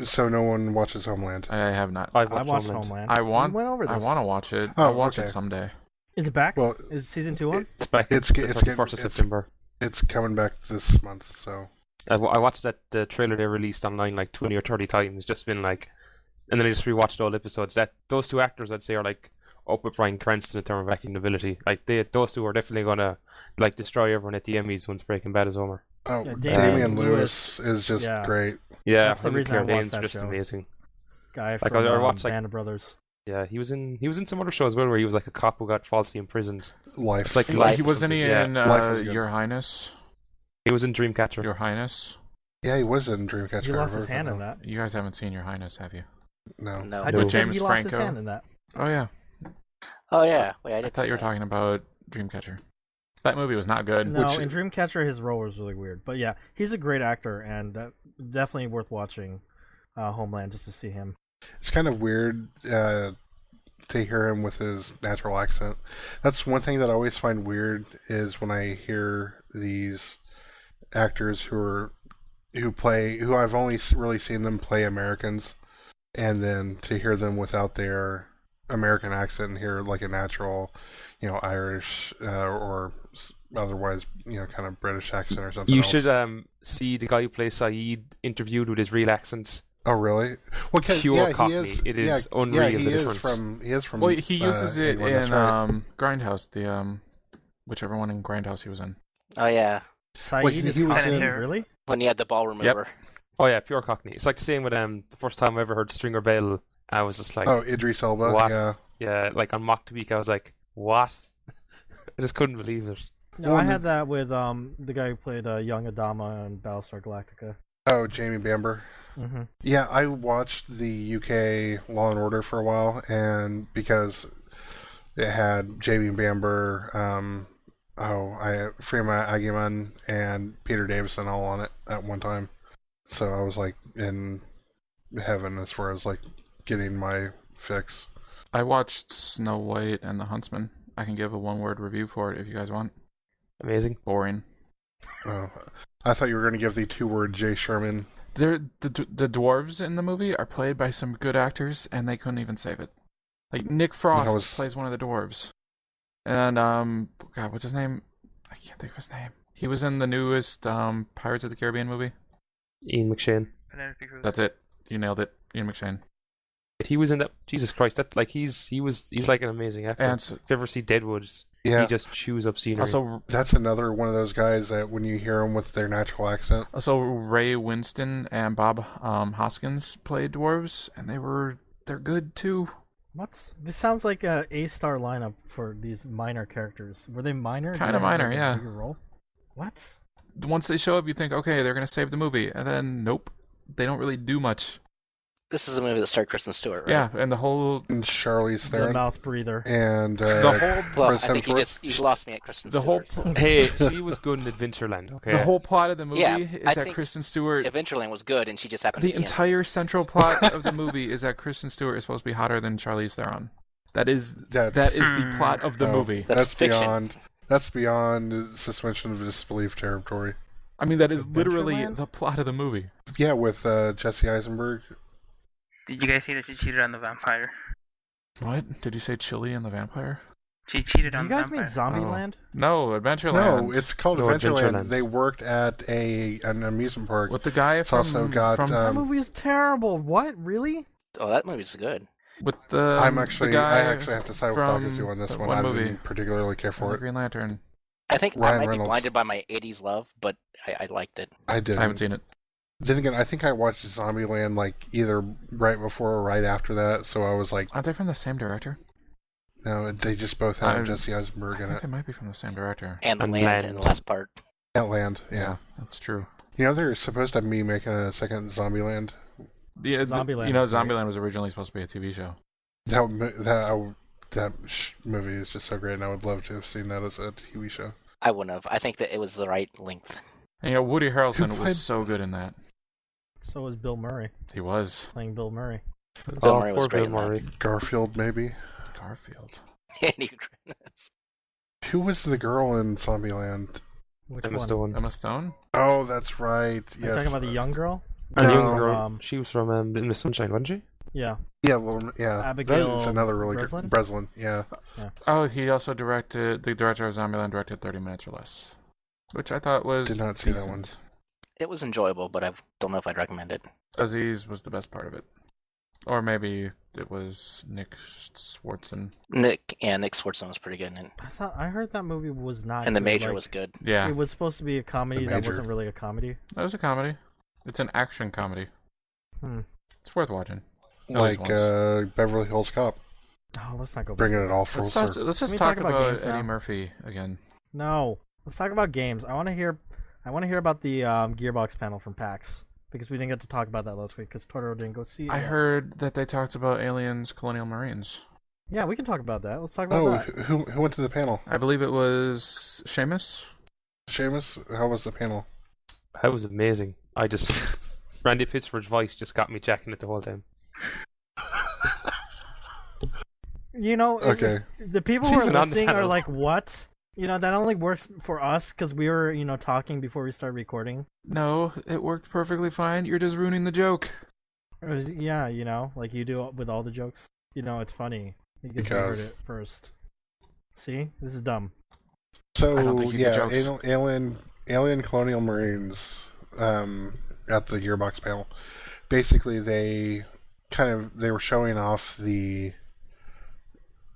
So no one watches Homeland. I have not. I watched Homeland. I want. We went over this. I want to watch it. Oh, I'll watch okay. it someday. Is it back? Well, Is season 2 on? It's back It's the get- it's 21st get- of September. It's coming back this month, so I watched the trailer they released online like 20 or 30 times, just been like, and then I just rewatched all the episodes. Those two actors I'd say are like up with Bryan Cranston in terms of acting ability. Like those two are definitely gonna like destroy everyone at the Emmys once Breaking Bad is over. oh, Yeah, Damian Lewis is just Yeah. great. Yeah, That's the him and reason I Claire watched Danes that are just show. amazing. Guy Like, from I watched, like- Band of Brothers. Yeah, he was in some other shows as well where he was like a cop who got falsely imprisoned. Life. It's like Life He or wasn't something, in Life was good. Your Highness. He was in Dreamcatcher. Your Highness. Yeah, he was in Dreamcatcher. He lost I his heard hand about in that. You guys haven't seen Your Highness, have you? No. No. I No. just said James he lost his Franco? hand in that. Oh yeah. Oh yeah. Wait, I I did. thought you were talking about Dreamcatcher. That movie was not good. No, Which- in Dreamcatcher, his role was really weird. But yeah, he's a great actor, and definitely worth watching Homeland just to see him. It's kind of weird to hear him with his natural accent. That's one thing that I always find weird is when I hear these actors who I've only really seen them play Americans, and then to hear them without their American accent and hear like a natural, Irish or otherwise, kind of British accent or something. You else. should see the guy who plays Saeed interviewed with his real accent. Oh really? Well, Pure Cockney. It is unreal, the difference. He is from. Well, he uses it England, in that's right. Grindhouse, the whichever one in Grindhouse he was in. Oh yeah. Saeed Wait, is he was Cockney, in- really? When he had the ball remover. Oh yeah, pure Cockney. It's like the same with the first time I ever heard Stringer Bell. I was just like, Oh, Idris Elba. what? Yeah. Like on Mock the Week, I was like, what? I just couldn't believe it. No, Well, I had that with the guy who played young Adama in Battlestar Galactica. Oh, Jamie Bamber. Mm-hmm. Yeah, I watched the UK Law and Order for a while, and because it had Jamie Bamber, Freema Agyeman, and Peter Davison all on it at one time. So I was like in heaven as far as like getting my fix. I watched Snow White and the Huntsman. I can give a one-word review for it if you guys want. Amazing. Boring. Oh, I thought you were going to give the two-word Jay Sherman. The dwarves in the movie are played by some good actors, and they couldn't even save it. Like Nick Frost plays one of the dwarves, and God, what's his name? I can't think of his name. He was in the newest Pirates of the Caribbean movie. Ian McShane. That's it. You nailed it. Ian McShane. He was in that. Jesus Christ! That like he's like an amazing actor. And If you ever see Deadwood, Yeah, he just chews up scenery. that's another one of those guys that when you hear them with their natural accent, Also, Ray Winston and Bob Hoskins played dwarves, and they're good too. What? This sounds like a A-star lineup for these minor characters. Were they minor? Kinda Did they have, minor, like, a yeah. bigger role? What? Once they show up, you think, okay, they're gonna save the movie, and then nope, they don't really do much. This is a movie that starred Kristen Stewart, right? Yeah, and the whole and Charlize The Theron, mouth breather. and the whole Well, Chris I think Hemsworth. you lost me at Kristen The whole Stewart. Hey, she was good in Adventureland. Okay. the whole plot of the movie Yeah, is I that think Kristen Stewart. Adventureland was good, and she just happened The to be in it. entire central plot of the movie is that Kristen Stewart is supposed to be hotter than Charlize Theron. That is the plot of the Oh, movie. That's fiction. That's beyond suspension of disbelief territory. I mean, that is literally Adventureland? the plot of the movie. Yeah, with Jesse Eisenberg. Did you guys see that she cheated on the vampire? What? Did you say Chili and the Vampire? She cheated Do on you the guys mean vampire. Zombieland? No, Adventureland. No, it's called No, Adventureland. Adventureland. They worked at an amusement park. With the guy It's from also got, from That movie is terrible. What? Really? Oh, that movie's good. with the I guy actually have to side with from Dakazu on this that one. one I movie. didn't particularly care from for the it. Green Lantern. I think I Ryan might be Reynolds. blinded by my 80s love, but I liked it. I did. I haven't seen it. Then again, I think I watched Zombieland like either right before or right after that, so I was like, Aren't they from the same director? no, they just both have I- Jesse I Eisenberg in think it. they might be from the same director. And the And land in land. the last part. At Land, yeah. That's true. You know, they're supposed to be making a second Zombieland. Yeah, Zombieland you know, was great. Zombieland was originally supposed to be a TV show. That movie is just so great, and I would love to have seen that as a TV show. I wouldn't have. I think that it was the right length. And you know, Woody Harrelson Who played- was so good in that. So was Bill Murray He was. playing Bill Murray. Bill Murray was poor great Bill in that. Murray. Garfield, maybe. Garfield. Any goodness. Who was the girl in Zombieland? Which Emma one? Stone. Emma Stone? Oh, that's right. Are you Yes. talking about the young girl? And the No. young girl, Um, she was from In the Sunshine, wasn't she? Yeah. Yeah, yeah. Abigail That is another really Breslin? good Breslin. Yeah. Oh, he also directed, the director of Zombieland directed 30 Minutes or Less. Which I thought was Did not see that decent. one. It was enjoyable, but I don't know if I'd recommend it. Aziz was the best part of it. Or maybe it was Nick Swartzen. Nick Swartzen was pretty good in it. I heard that movie was not. And The good, Major like, was good. Yeah, It was supposed to be a comedy The that Major. wasn't really a comedy. that was a comedy. It's an action comedy. Hmm. It's worth watching. At least Like once. Beverly Hills Cop. Oh, let's not go. Bringing back. it all full Let's circle. just we talk talk about about games Eddie now? Murphy again. No, let's talk about games. I want to hear about the Gearbox panel from PAX because we didn't get to talk about that last week because Totoro didn't go see it. I yet. heard that they talked about Aliens, Colonial Marines. Yeah, we can talk about that. Let's talk about Oh, that. who went to the panel? I believe it was Seamus. Seamus? How was the panel? That was amazing. I just Randy Pitchford's voice just got me checking it the whole time. You know, Okay. the people who He's are been on the listening are panel. like, "What?" You know, that only works for us because we were, talking before we started recording. No, it worked perfectly fine. You're just ruining the joke. Yeah, like you do with all the jokes. It's funny because you heard Because- it first. See, this is dumb. So I don't think you get jokes. Alien Colonial Marines at the Gearbox panel. Basically, they were showing off the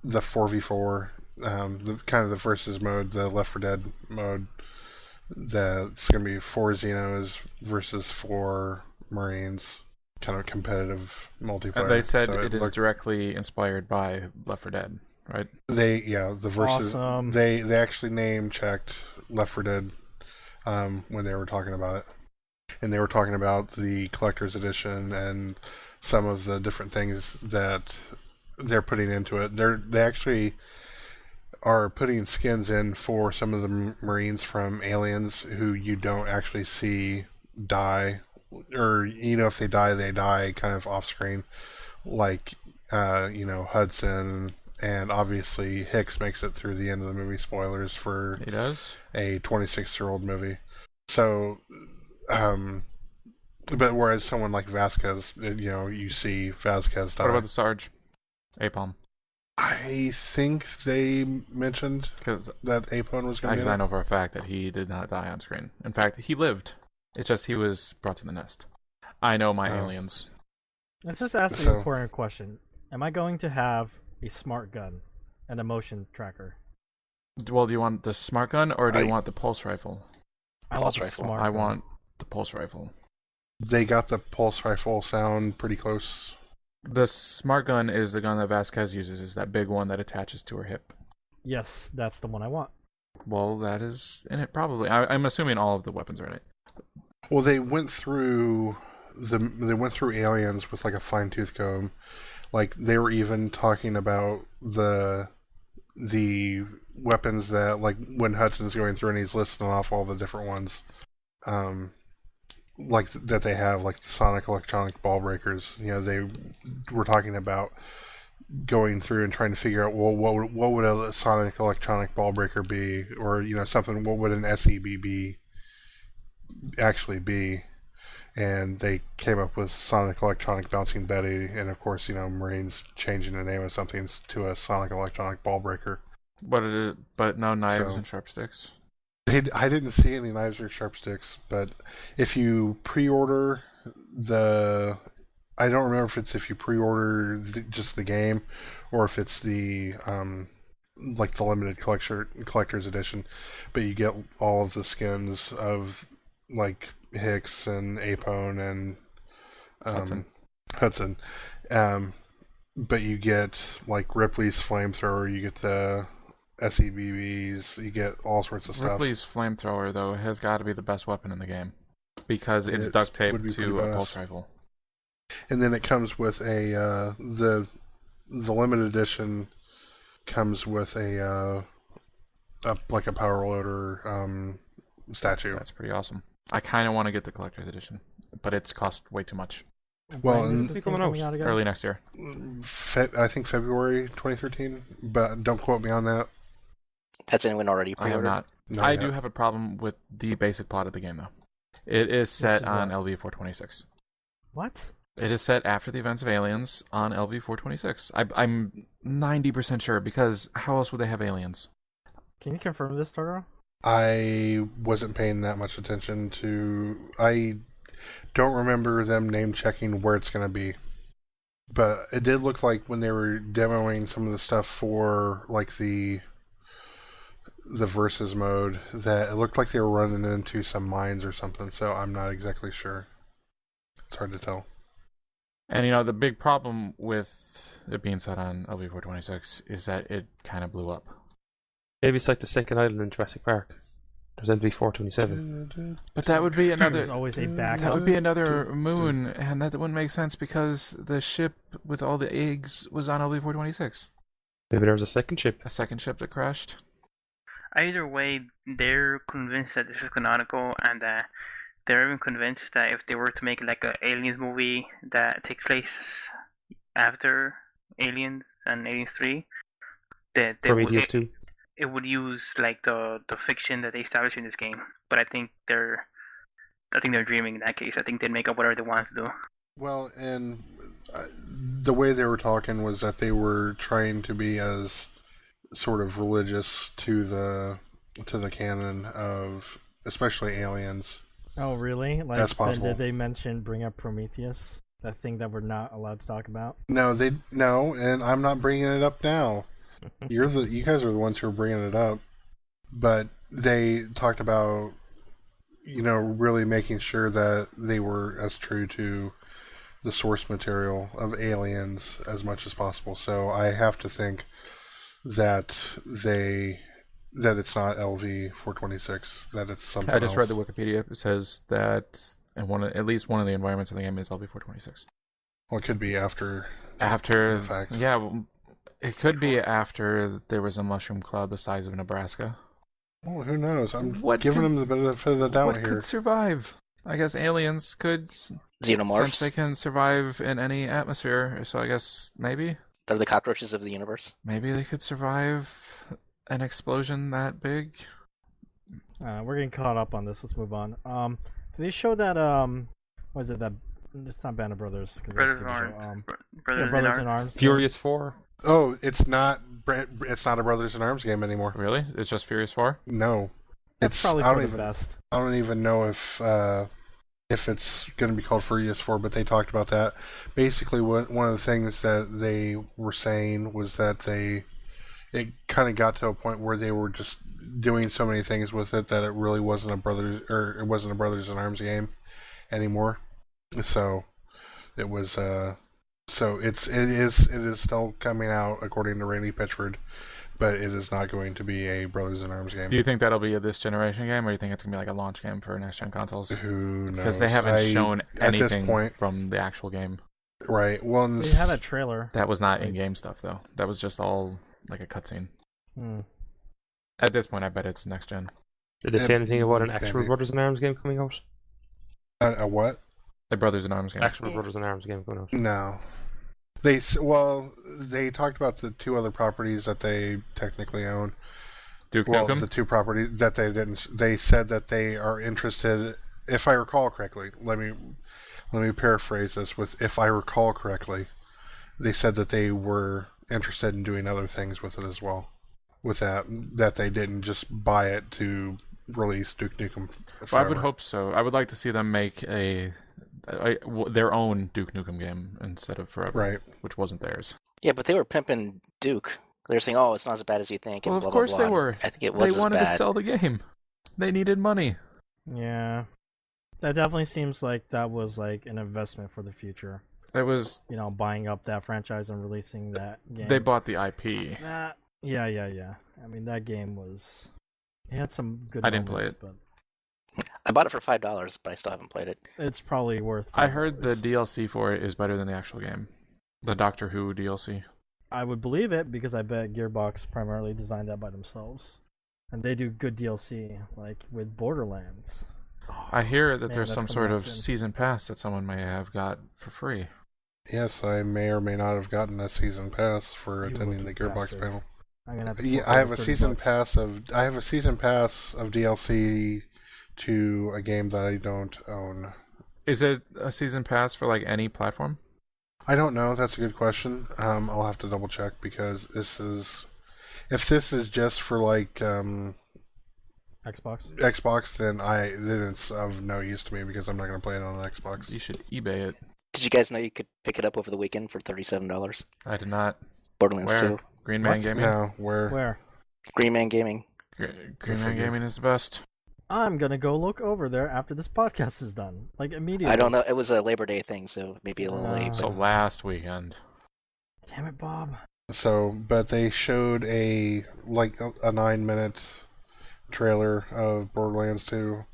4v4, the versus mode, the Left 4 Dead mode. That's gonna be 4 Xenos versus 4 Marines, kind of competitive multiplayer. And they said So it is looked- directly inspired by Left 4 Dead, right? the versus. Awesome. They actually name checked Left 4 Dead when they were talking about it, and they were talking about the collector's edition and some of the different things that they're putting into it. They actually are putting skins in for some of the Marines from Aliens who you don't actually see die, or if they die kind of off screen, like Hudson. And obviously Hicks makes it through the end of the movie. Spoilers for He does. a 26-year-old movie. So, but whereas someone like Vasquez, you see Vasquez die. What about the Sarge? Apom. I think they mentioned Because that Apone was going to be in I it. know for a fact that he did not die on screen. In fact, he lived. It's just he was brought to the nest. I know my Oh. aliens. Let's just ask the So- important question: am I going to have a smart gun and a motion tracker? Well, do you want the smart gun or do you I- want the pulse rifle? I want Pulse the rifle. smart I gun. want the pulse rifle. They got the pulse rifle sound pretty close. The smart gun is the gun that Vasquez uses. Is that big one that attaches to her hip? Yes, that's the one I want. Well, that is in it probably. I'm assuming all of the weapons are in it. Well, they went through Aliens with like a fine-tooth comb. Like they were even talking about the weapons that, like, when Hudson's going through and he's listing off all the different ones, like that they have, like the sonic electronic ball breakers. They were talking about going through and trying to figure out, well, what would a sonic electronic ball breaker be, or something. What would an SEBB actually be? And they came up with Sonic Electronic Bouncing Betty, and of course, Marines changing the name of something to a Sonic Electronic Ball Breaker. But no knives So- and sharp sticks. I didn't see any knives or sharp sticks, but if you pre-order I don't remember if you pre-order just the game, or if it's the like the limited collector's edition, but you get all of the skins of like Hicks and Apone and Hudson. But you get like Ripley's flamethrower, you get the SEBBs, you get all sorts of stuff. Ripley's flamethrower, though, has got to be the best weapon in the game because it's duct taped to a pulse rifle. And then it comes with a the limited edition comes with a like a power loader statue. That's pretty awesome. I kind of want to get the collector's edition, but it's cost way too much. Well, When is this game coming out again? Early next year. I think February 2013, but don't quote me on that. Has anyone already I have pre-ordered? not. No, I yet. do have a problem with the basic plot of the game, though. It is set on LV-426. What? It is set after the events of Aliens on LV-426. I'm 90% sure, because how else would they have aliens? Can you confirm this, Totoro? I wasn't paying that much attention to. I don't remember them name checking where it's going to be, but it did look like when they were demoing some of the stuff for like the versus mode that it looked like they were running into some mines or something. So I'm not exactly sure. It's hard to tell. And the big problem with it being set on LV-426 is that it kind of blew up. Maybe it's like the second island in Jurassic Park. There's LV-427. But that would be another. There's always a backup. That would be another moon, and that wouldn't make sense because the ship with all the eggs was on LV-426. Maybe there was a second ship. A second ship that crashed. Either way, they're convinced that this is canonical, and they're even convinced that if they were to make like a Aliens movie that takes place after Aliens and Aliens 3, that they Prometheus 2. it would use like the fiction that they established in this game. But I think they're dreaming in that case. I think they'd make up whatever they want to do. Well, and the way they were talking was that they were trying to be as sort of religious to the canon of especially Aliens. Oh, really? Like, That's possible. Did they mention bring up Prometheus? That thing that we're not allowed to talk about? No, and I'm not bringing it up now. You guys are the ones who are bringing it up. But they talked about, really making sure that they were as true to the source material of Aliens as much as possible. So I have to think that it's not LV-426, that it's something else. I just read the Wikipedia. It says that at least one of the environments in the game is LV-426. Well, it could be after the fact. Yeah, well, it could be after there was a mushroom cloud the size of Nebraska. Well, who knows? I'm What giving could- them the benefit of the doubt What here. could survive? I guess aliens could, Xenomorphs. since they can survive in any atmosphere. So I guess maybe They're the cockroaches of the universe. they could survive an explosion that big. We're getting caught up on this. Let's move on. Did they show that, what is it, that, it's not Band of Brothers. 'Cause that's Brothers in TV show. Arms. Brothers in Arms. Furious 4. Oh, it's not a Brothers in Arms game anymore. Really? It's just Furious 4? No. That's probably for the best. I don't even know if it's going to be called Furious 4, but they talked about that. Basically, one of the things that they were saying was that it kind of got to a point where they were just doing so many things with it that it really wasn't a Brothers in Arms game anymore. So it was it is still coming out according to Randy Pitchford, but it is not going to be a Brothers in Arms game. Do you think that'll be a this generation game, or do you think it's gonna be like a launch game for next gen consoles? Who knows? Because they haven't shown anything at this point, from the actual game. Right. Well, They had a trailer. That was not in-game stuff, though. That was just all like a cutscene. Hmm. At this point, I bet it's next gen. Did they say anything about an Maybe. actual Brothers in Arms game coming out? a what? The Brothers in Arms game. Actual Brothers in Arms game coming out. No. They talked about the two other properties that they technically own. Duke Well, Nukem? the two properties that they didn't. They said that they are interested. If I recall correctly, let me paraphrase this with. If I recall correctly, they said that they were interested in doing other things with it as well. With that they didn't just buy it to release Duke Nukem. Well, I would hope so. I would like to see them make their own Duke Nukem game instead of Forever, Right. which wasn't theirs. Yeah, but they were pimping Duke. They were saying, "Oh, it's not as bad as you think." And Well, blah, of course blah, they blah. were. I think it was They wanted as to bad. sell the game. They needed money. Yeah. That definitely seems like that was like an investment for the future. It was. You know, buying up that franchise and releasing that game. They bought the IP. Yeah. I mean, that game was. It had some good. I didn't play it. But I bought it for $5, but I still haven't played it. it's probably worth. I heard the $5. DLC for it is better than the actual game. The Doctor Who DLC. I would believe it because I bet Gearbox primarily designed that by themselves, and they do good DLC, like with Borderlands. I hear that Man, there's that's some coming sort out of soon. season pass that someone may have got for free. Yes, I may or may not have gotten a season pass for You attending the lucky Gearbox bastard. panel. I'm gonna have to. Yeah, fork I have over a 30 season bucks. pass of DLC to a game that I don't own. Is it a season pass for like any platform? I don't know. That's a good question. I'll have to double check because if this is just for like Xbox. Xbox, then it's of no use to me because I'm not going to play it on an Xbox. You should eBay it. Did you guys know you could pick it up over the weekend for $37? I did not. Borderlands Where? 2. Green Man What? Gaming? No, where? Where? Green Man Gaming. Green Man Gaming is the best. I'm gonna go look over there after this podcast is done, like immediately. I don't know. It was a Labor Day thing, so maybe a little late. So last weekend. Damn it, Bob. So, but they showed a 9-minute trailer of Borderlands 2.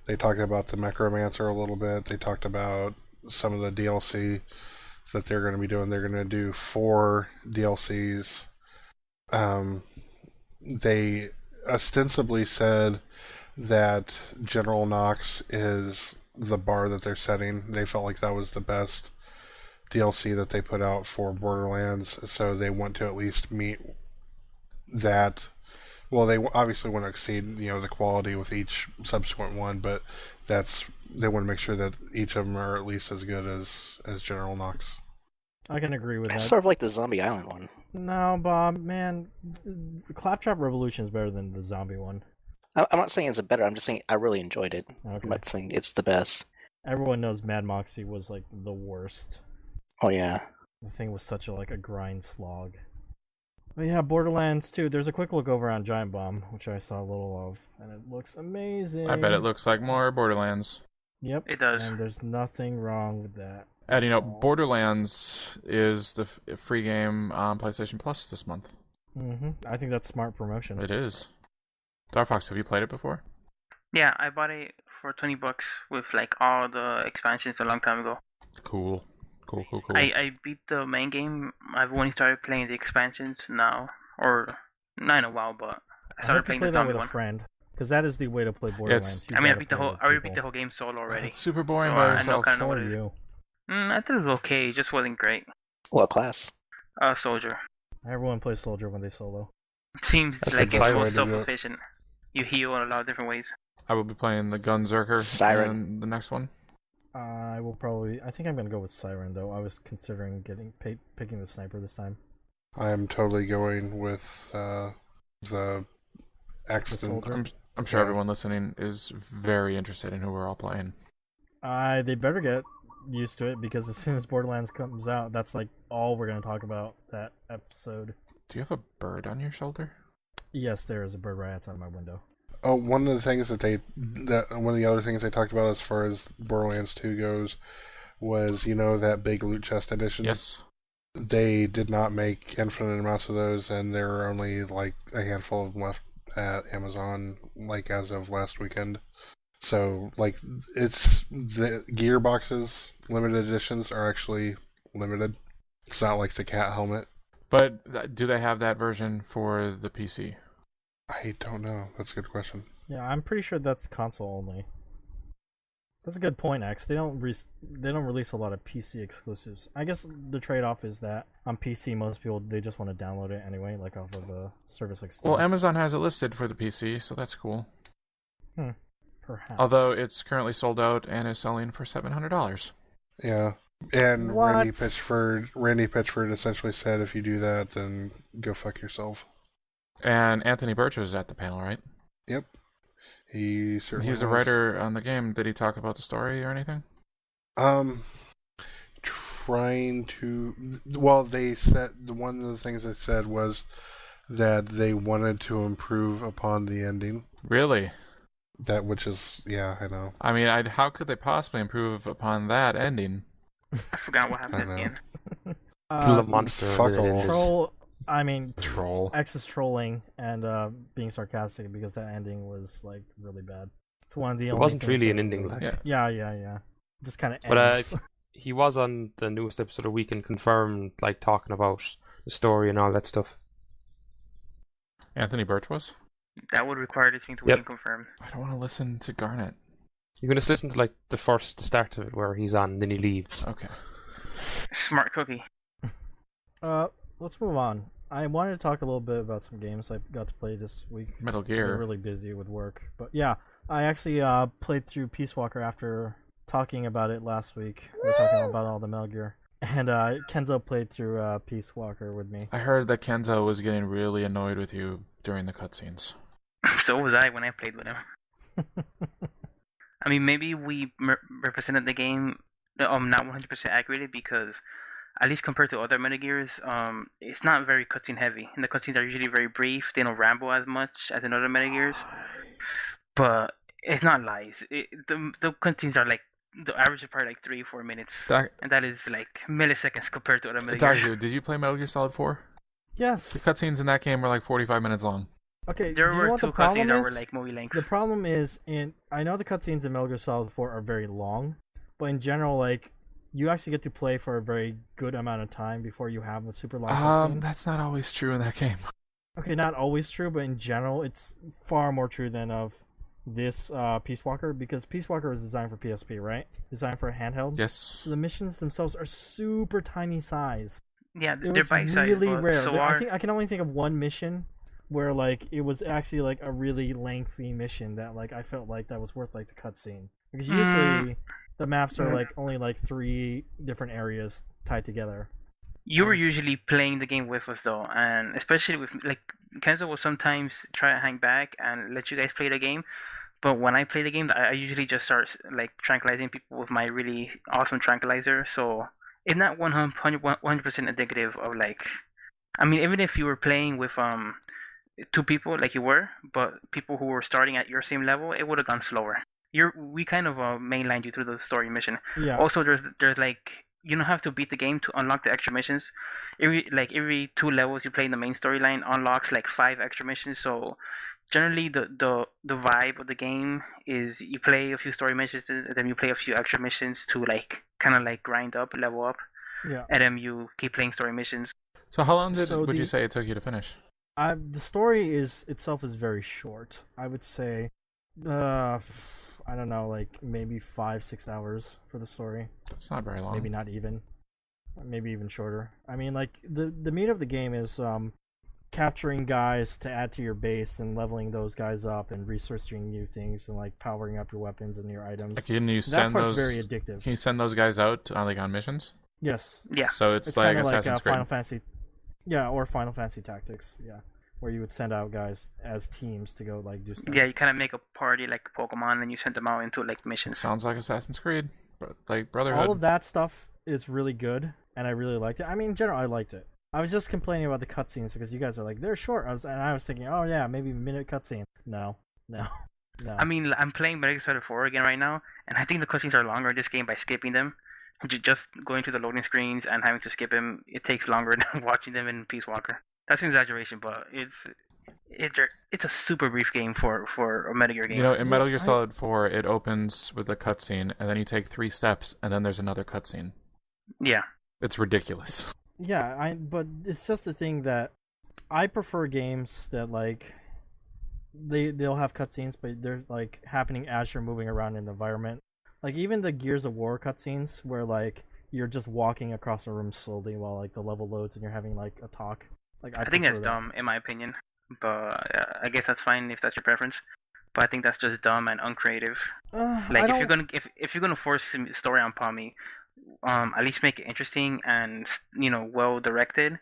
They talked about the Necromancer a little bit. They talked about some of the DLC that they're going to be doing. They're going to do 4 DLCs. They ostensibly said that General Knox is the bar that they're setting. They felt like that was the best DLC that they put out for Borderlands, so they want to at least meet that. Well, they obviously want to exceed, the quality with each subsequent one, but they want to make sure that each of them are at least as good as General Knox. I can agree with It's that. sort of like the Zombie Island one. No, Bob, man, Claptrap Revolution is better than the zombie one. I'm not saying it's better. I'm just saying I really enjoyed it. Okay. I'm not saying it's the best. Everyone knows Mad Moxie was like the worst. Oh yeah. The thing was such a grind slog. But yeah, Borderlands 2. There's a quick look over on Giant Bomb, which I saw a little of, and it looks amazing. I bet it looks like more Borderlands. Yep, It does. and there's nothing wrong with that. And Borderlands is the free game on PlayStation Plus this month. I think that's smart promotion. It is. Darfox, have you played it before? Yeah, I bought it for $20 with like all the expansions a long time ago. Cool. I beat the main game. I've only started playing the expansions now, or not in a while, but I I started hope you playing play the that zombie with one. a friend, because that is the way to play Borderlands. You I mean, I gotta beat the play whole. with I already beat people. the whole game solo already. It's super boring So by I know yourself. kind of So what are it is. you. I thought it was okay. It just wasn't great. What class? Soldier. Everyone plays Soldier when they solo. It seems That's like the it's best more way to do it. self-efficient. You heal in a lot of different ways. I will be playing the Gunzerker Siren. in the next one. I will probably. I think I'm gonna go with Siren though. I was considering picking the sniper this time. I'm totally going with the accident. soldier? I'm sure Yeah. everyone listening is very interested in who we're all playing. They better get used to it because as soon as Borderlands comes out, that's like all we're gonna talk about that episode. Do you have a bird on your shoulder? Yes, there is a bird right outside my window. Oh, one of the other things they talked about as far as Borderlands 2 goes was, that big loot chest edition. Yes. They did not make infinite amounts of those, and there are only like a handful of them left at Amazon, like as of last weekend. So, it's the Gearbox's limited editions are actually limited. It's not like the cat helmet. But do they have that version for the PC? I don't know. That's a good question. Yeah, I'm pretty sure that's console only. That's a good point, X. They don't release a lot of PC exclusives. I guess the trade-off is that on PC, most people they just want to download it anyway, like off of a service like Steam. Well, Amazon has it listed for the PC, so that's cool. Perhaps. Although it's currently sold out and is selling for $700. Yeah. And What? Randy Pitchford essentially said, if you do that, then go fuck yourself. And Anthony Birch was at the panel, right? Yep. He certainly He's a has. writer on the game. Did he talk about the story or anything? Trying to... Well, they said... One of the things they said was that they wanted to improve upon the ending. Really? That which is I know. I mean, how could they possibly improve upon that ending? I forgot what happened I at the know. end. The monster. fuck all. Troll. I mean, Troll. X is trolling and being sarcastic because that ending was like really bad. It's one of the It only. wasn't things really that an ending, really- like. Yeah. Just kind of But ends. he was on the newest episode of Week and confirmed, like talking about the story and all that stuff. Anthony Birch was? That would require this thing to Yep. be confirmed. I don't want to listen to Garnet. You can just listen to like the start of it where he's on, and then he leaves. Okay. Smart cookie. Let's move on. I wanted to talk a little bit about some games I got to play this week. Metal I've been Gear. really busy with work, but yeah, I actually played through Peace Walker after talking about it last week. We were talking about all the Metal Gear, and Kenzo played through Peace Walker with me. I heard that Kenzo was getting really annoyed with you during the cutscenes. So was I when I played with him. I mean, maybe we represented the game not 100% accurately because, at least compared to other Metagears, it's not very cutscene heavy. And the cutscenes are usually very brief. They don't ramble as much as in other Metagears. But it's not lies. The cutscenes are like, the average is probably like 3-4 minutes. And that is like milliseconds compared to other Metagears. Dakazu, did you play Metal Gear Solid 4? Yes. The cutscenes in that game were like 45 minutes long. Okay. There do you were know what two the problem cutscenes that is? were like movie length. The problem is, I know the cutscenes in Metal Gear Solid 4 are very long, but in general, like, you actually get to play for a very good amount of time before you have a super long cutscene. That's not always true in that game. Okay, not always true, but in general, it's far more true than of this Peace Walker, because Peace Walker was designed for PSP, right? Designed for a handheld. Yes. So the missions themselves are super tiny size. Yeah, It they're was bite-sized, really but rare. so I can only think of one mission where like it was actually like a really lengthy mission that like I felt like that was worth like the cutscene, because usually the maps are like only like 3 different areas tied together. You were usually playing the game with us though, and especially with like Kenzo will sometimes try to hang back and let you guys play the game. But when I play the game, I usually just start like tranquilizing people with my really awesome tranquilizer. So it's not 100% indicative of like, I mean, even if you were playing with 2 people like you were, but people who were starting at your same level, it would have gone slower. We kind of mainlined you through the story mission. Yeah. Also, there's like, you don't have to beat the game to unlock the extra missions. Every 2 levels you play in the main storyline unlocks like 5 extra missions. So generally the vibe of the game is you play a few story missions and then you play a few extra missions to like kind of like grind up, level up, Yeah. and then you keep playing story missions. So how long So would the- you say it took you to finish? The story itself is very short. I would say, I don't know, like maybe 5-6 hours for the story. It's not very long. Maybe not even. Maybe even shorter. I mean, like the meat of the game is capturing guys to add to your base and leveling those guys up and researching new things and like powering up your weapons and your items. Like, can you That send part's those? very addictive. Can you send those guys out on missions? Yes. Yeah. So it's, It's like kind of like Assassin's Creed. Final Fantasy. Yeah, or Final Fantasy Tactics. Yeah, where you would send out guys as teams to go like do stuff. Yeah, you kind of make a party like Pokemon and you send them out into like missions. Sounds like Assassin's Creed, like Brotherhood. All of that stuff is really good, and I really liked it. I mean, in general, I liked it. I was just complaining about the cutscenes because you guys are like they're short. I was thinking, oh yeah, maybe a minute cutscene. No. I mean, I'm playing Metal Gear Solid 4 again right now, and I think the cutscenes are longer in this game by skipping them. Just going to the loading screens and having to skip them, it takes longer than watching them in Peace Walker. That's an exaggeration, but it's a super brief game for a Metal Gear game. You know, in Metal Gear I- Solid 4, it opens with a cutscene, and then you take 3 steps, and then there's another cutscene. Yeah. It's ridiculous. Yeah, but it's just the thing that I prefer games that like they'll have cutscenes, but they're like happening as you're moving around in the environment. Like even the Gears of War cutscenes, where like you're just walking across a room slowly while like the level loads and you're having like a talk. Like I think prefer that's that. dumb, in my opinion. But I guess that's fine if that's your preference. But I think that's just dumb and uncreative. I Like don't- if you're gonna force some story upon me, at least make it interesting and well directed.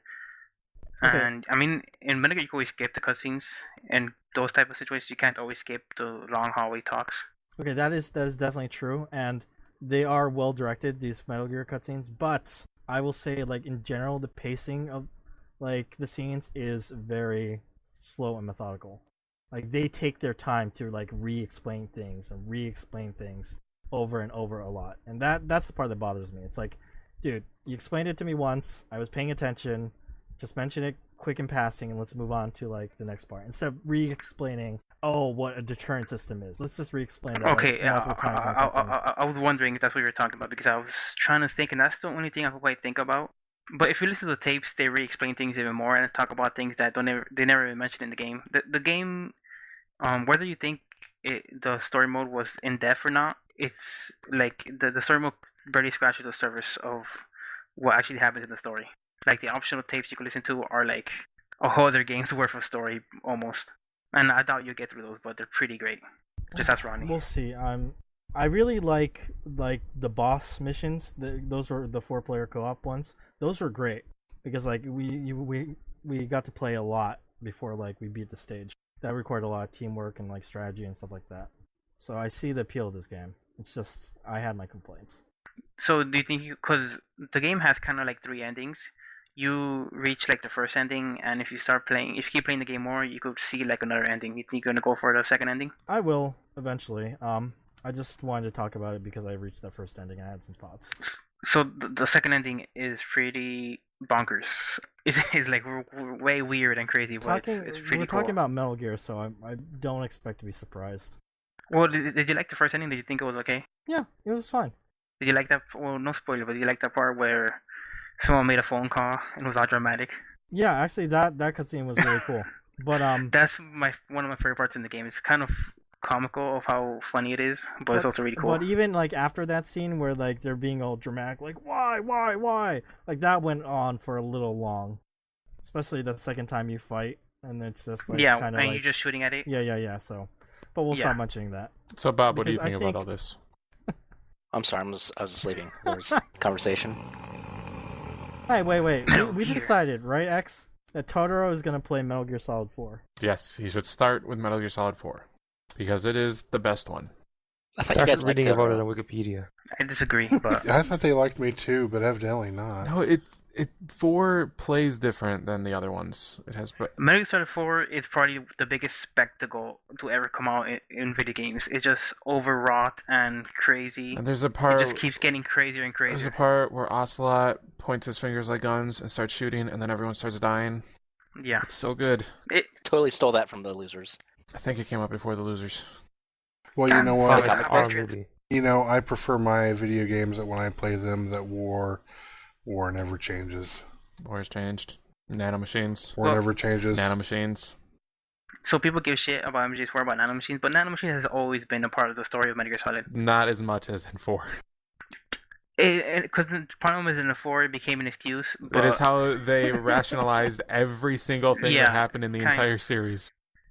Okay. And I mean, in Metal Gear you can always skip the cutscenes, and those type of situations you can't always skip the long hallway talks. Okay, that is definitely true, and they are well directed, these Metal Gear cutscenes. But I will say, like in general, the pacing of like the scenes is very slow and methodical. Like they take their time to like re-explain things over and over a lot, and that's the part that bothers me. It's like, dude, you explained it to me once. I was paying attention. Just mention it quick in passing, and let's move on to like the next part instead of re-explaining. Oh, what a deterrent system is. Let's just re-explain that. Okay, like, multiple times and continue. I was wondering if that's what you were talking about because I was trying to think, and that's the only thing I could quite think about. But if you listen to the tapes, they re-explain things even more and talk about things that they never even mentioned in the game. The game, whether you think the story mode was in depth or not, it's like the story mode barely scratches the surface of what actually happens in the story. Like the optional tapes you can listen to are like a whole other game's worth of story almost. And I doubt you'll get through those, but they're pretty great. Just ask Ronnie. We'll see. I really like the boss missions. Those were the 4-player co-op ones. Those were great because like we got to play a lot before like we beat the stage. That required a lot of teamwork and like strategy and stuff like that. So I see the appeal of this game. It's just I had my complaints. So do you think because the game has kind of like 3 endings, you reach like the first ending, and if you keep playing the game more, you could see like another ending. You think you're gonna go for the second ending? I will eventually. I just wanted to talk about it because I reached that first ending. I had some thoughts. So the second ending is pretty bonkers. It's like way weird and crazy, but it's pretty We're cool. talking about Metal Gear, so I don't expect to be surprised. Well, did you like the first ending? Did you think it was okay? Yeah, it was fine. Did you like that? Well, no spoiler, but did you like that part where someone made a phone call and it was all dramatic? Yeah, actually, that cutscene was really cool. But That's one of my favorite parts in the game. It's kind of comical of how funny it is, but it's also really cool. But even like after that scene where like they're being all dramatic, like why, like that went on for a little long, especially the second time you fight, and it's just like yeah, kind and of you're just shooting at it. Yeah. So, but we'll stop mentioning that. So, Bob, what do you Because think I about think- all this? I'm sorry, I was just sleeping. There was conversation. Hey, wait. We Here. decided, right, X, that Totoro is gonna play Metal Gear Solid 4. Yes, he should start with Metal Gear Solid 4 because it is the best one. I thought you Started guys liked reading about it Totoro. on Wikipedia. I disagree, but I thought they liked me too, but evidently not. No, it 4 plays different than the other ones. It has, but Metal Gear Solid 4 is probably the biggest spectacle to ever come out in video games. It's just overwrought and crazy. and there's a It part. just keeps getting crazier and There's crazier. a part where Ocelot points his fingers like guns and starts shooting, and then everyone starts dying. Yeah. It's so good. Totally stole that from the losers. I think it came up before the losers. Well, you know Oh, what? God. Or a movie. You know, I prefer my video games that when I play them, that war never changes. War's changed. Nanomachines. War Well, never changes. Nanomachines. So people give shit about MGS4 about nanomachines, but nanomachines has always been a part of the story of Metal Gear Solid. Not as much as in 4. Because the problem is in the 4 it became an excuse. But, It is how they rationalized every single thing that Yeah, happened in the kind- entire series.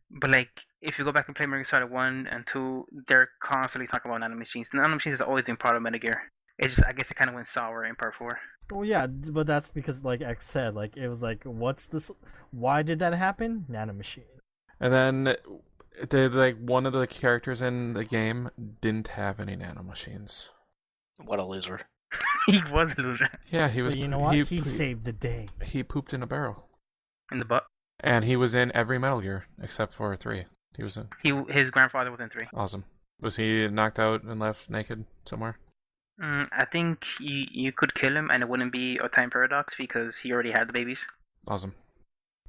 But like, if you go back and play Metal Gear Solid 1 and 2, they're constantly talking about nanomachines. Nanomachines has always been part of Metal Gear. I guess it kind of went sour in Part 4. Well, yeah, but that's because like X said, like it was like, what's this? Why did that happen? Nanomachine. And then one of the characters in the game didn't have any nanomachines. What a loser. He was a loser. Yeah, he was. But you know what? He saved the day. He pooped in a barrel, In the butt. and he was in every Metal Gear except for 3. He was in. His grandfather was in 3. Awesome. Was he knocked out and left naked somewhere? I think you could kill him and it wouldn't be a time paradox because he already had the babies. Awesome.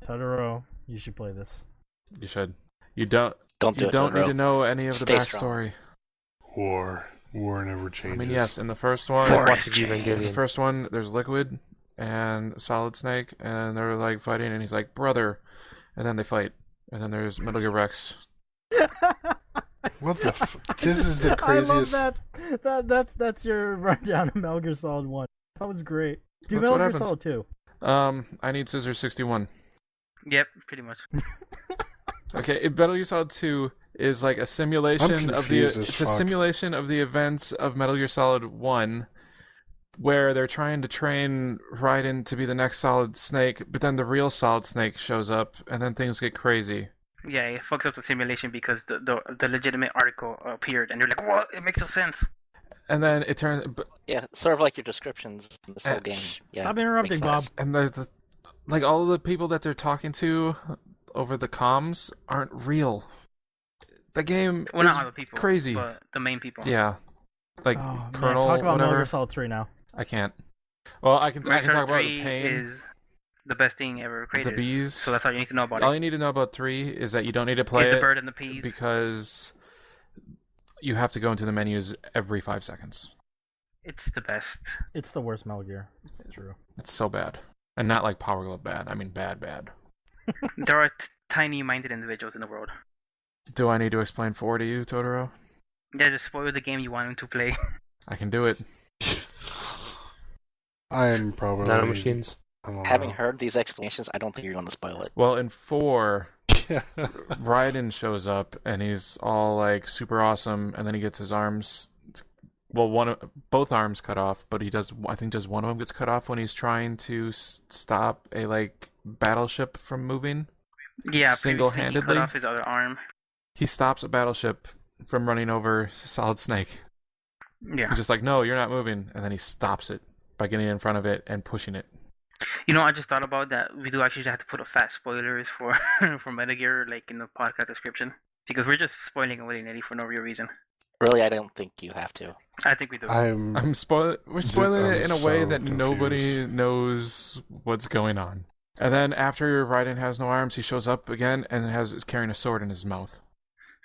Totoro, you should play this. You should. You don't. Don't do You it, don't need Totoro. to know any of the Stay strong. backstory. War never changes. I mean, yes, in the first one, For- Watch the in the Evangelion. first one, there's Liquid and Solid Snake, and they're like fighting, and he's like, "Brother," and then they fight, and then there's Metal Gear Rex. What the? This is the I love craziest. That's your rundown of Metal Gear Solid 1. That was great. Do That's Metal what Gear happens. Solid 2. I need Scissor 61. Yep, pretty much. Okay, Metal Gear Solid 2 is like a simulation of the. confused as It's a fuck. simulation of the events of Metal Gear Solid 1, where they're trying to train Raiden to be the next Solid Snake, but then the real Solid Snake shows up, and then things get crazy. Yeah, it fucks up the simulation because the legitimate article appeared and you're like, what? It makes no sense. And then it turns, Yeah, sort of like your descriptions in this whole game. Yeah, Stop interrupting, makes Bob. sense. and there's like all of the people that they're talking to over the comms aren't real. the game Well, is not other people, crazy. but the main people. Yeah, like Oh, man, Colonel, talk about Metal whatever. Gear Solid 3 now. I can't. Well, I can Metal Gear talk about Solid the 3 pain. is the best thing ever created. The bees. So that's all you need to know about All it. you need to know about 3 is that you don't need to play It's the it bird and the peas. because you have to go into the menus every 5 seconds. It's the best. It's the worst Metal Gear. It's true. It's so bad, and not like Power Glove bad. I mean bad. There are tiny-minded individuals in the world. Do I need to explain 4 to you, Totoro? Yeah, just spoil the game you want them to play. I can do it. I'm probably Nanomachines. I don't Having know. heard these explanations, I don't think you're going to spoil it. Well, in 4, Yeah. Raiden shows up and he's all like super awesome, and then he gets his arms, well, both arms cut off, but he does. I think just one of them gets cut off when he's trying to stop a like battleship from moving. Yeah, Single-handedly? previously he cut off his other arm. He stops a battleship from running over Solid Snake. Yeah. He's just like, no, you're not moving, and then he stops it by getting in front of it and pushing it. You know, I just thought about that. We do actually have to put a fat spoilers for for Metal Gear, like in the podcast description, because we're just spoiling willy-nilly for no real reason. Really, I don't think you have to. I think we do. We're spoiling it in a way so that nobody confused. knows what's going on. And then after Raiden has no arms, he shows up again and is carrying a sword in his mouth.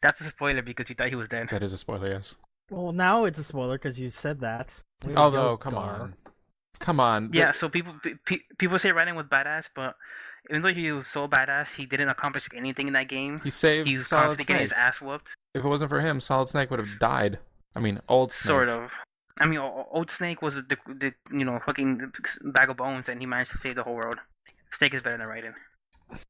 That's a spoiler because you thought he was dead. That is a spoiler, yes. Well, now it's a spoiler because you said that. Way to Although, go, come Gar. on. Come on. Yeah, so people say Raiden was badass, but even though he was so badass, he didn't accomplish anything in that game. He saved He was Solid constantly getting Snake. his ass whooped. If it wasn't for him, Solid Snake would have died. I mean, Old Snake. Sort of. I mean, Old Snake was the fucking bag of bones, and he managed to save the whole world. Snake is better than Raiden.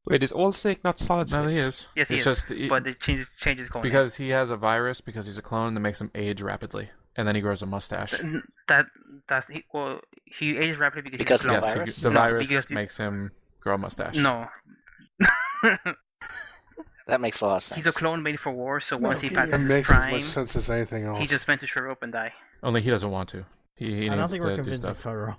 Wait, is Old Snake not Solid No, Snake? he is. Yes, he It's is. just But it changes going. because he has a virus, because he's a clone that makes him age rapidly. And then he grows a mustache. He ages rapidly Because he's a of clone. the virus? The No, virus because- makes him grow a mustache. No. That makes a lot of sense. He's a clone made for war, so No, once he he passes It his makes as prime, much sense as anything else. he's just meant to shrivel up and die. Only he doesn't want to. He I don't needs think we're to do convincing stuff. Totoro.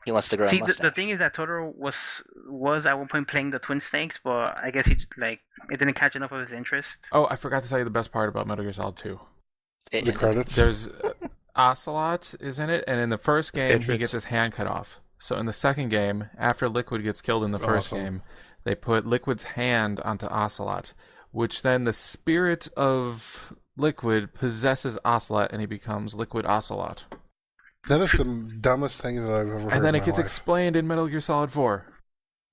He wants to grow See, a mustache. the thing is that Totoro was at one point playing the Twin Snakes, but I guess he just, it didn't catch enough of his interest. Oh, I forgot to tell you the best part about Metal Gear Solid 2. the credits. There's Ocelot is in it, and in the first game, he Patriots. gets his hand cut off. So in the second game, after Liquid gets killed in the first Awesome. game, they put Liquid's hand onto Ocelot, which then the spirit of Liquid possesses Ocelot, and he becomes Liquid Ocelot. That is the dumbest thing that I've ever heard. And then in it my gets life. explained in Metal Gear Solid 4.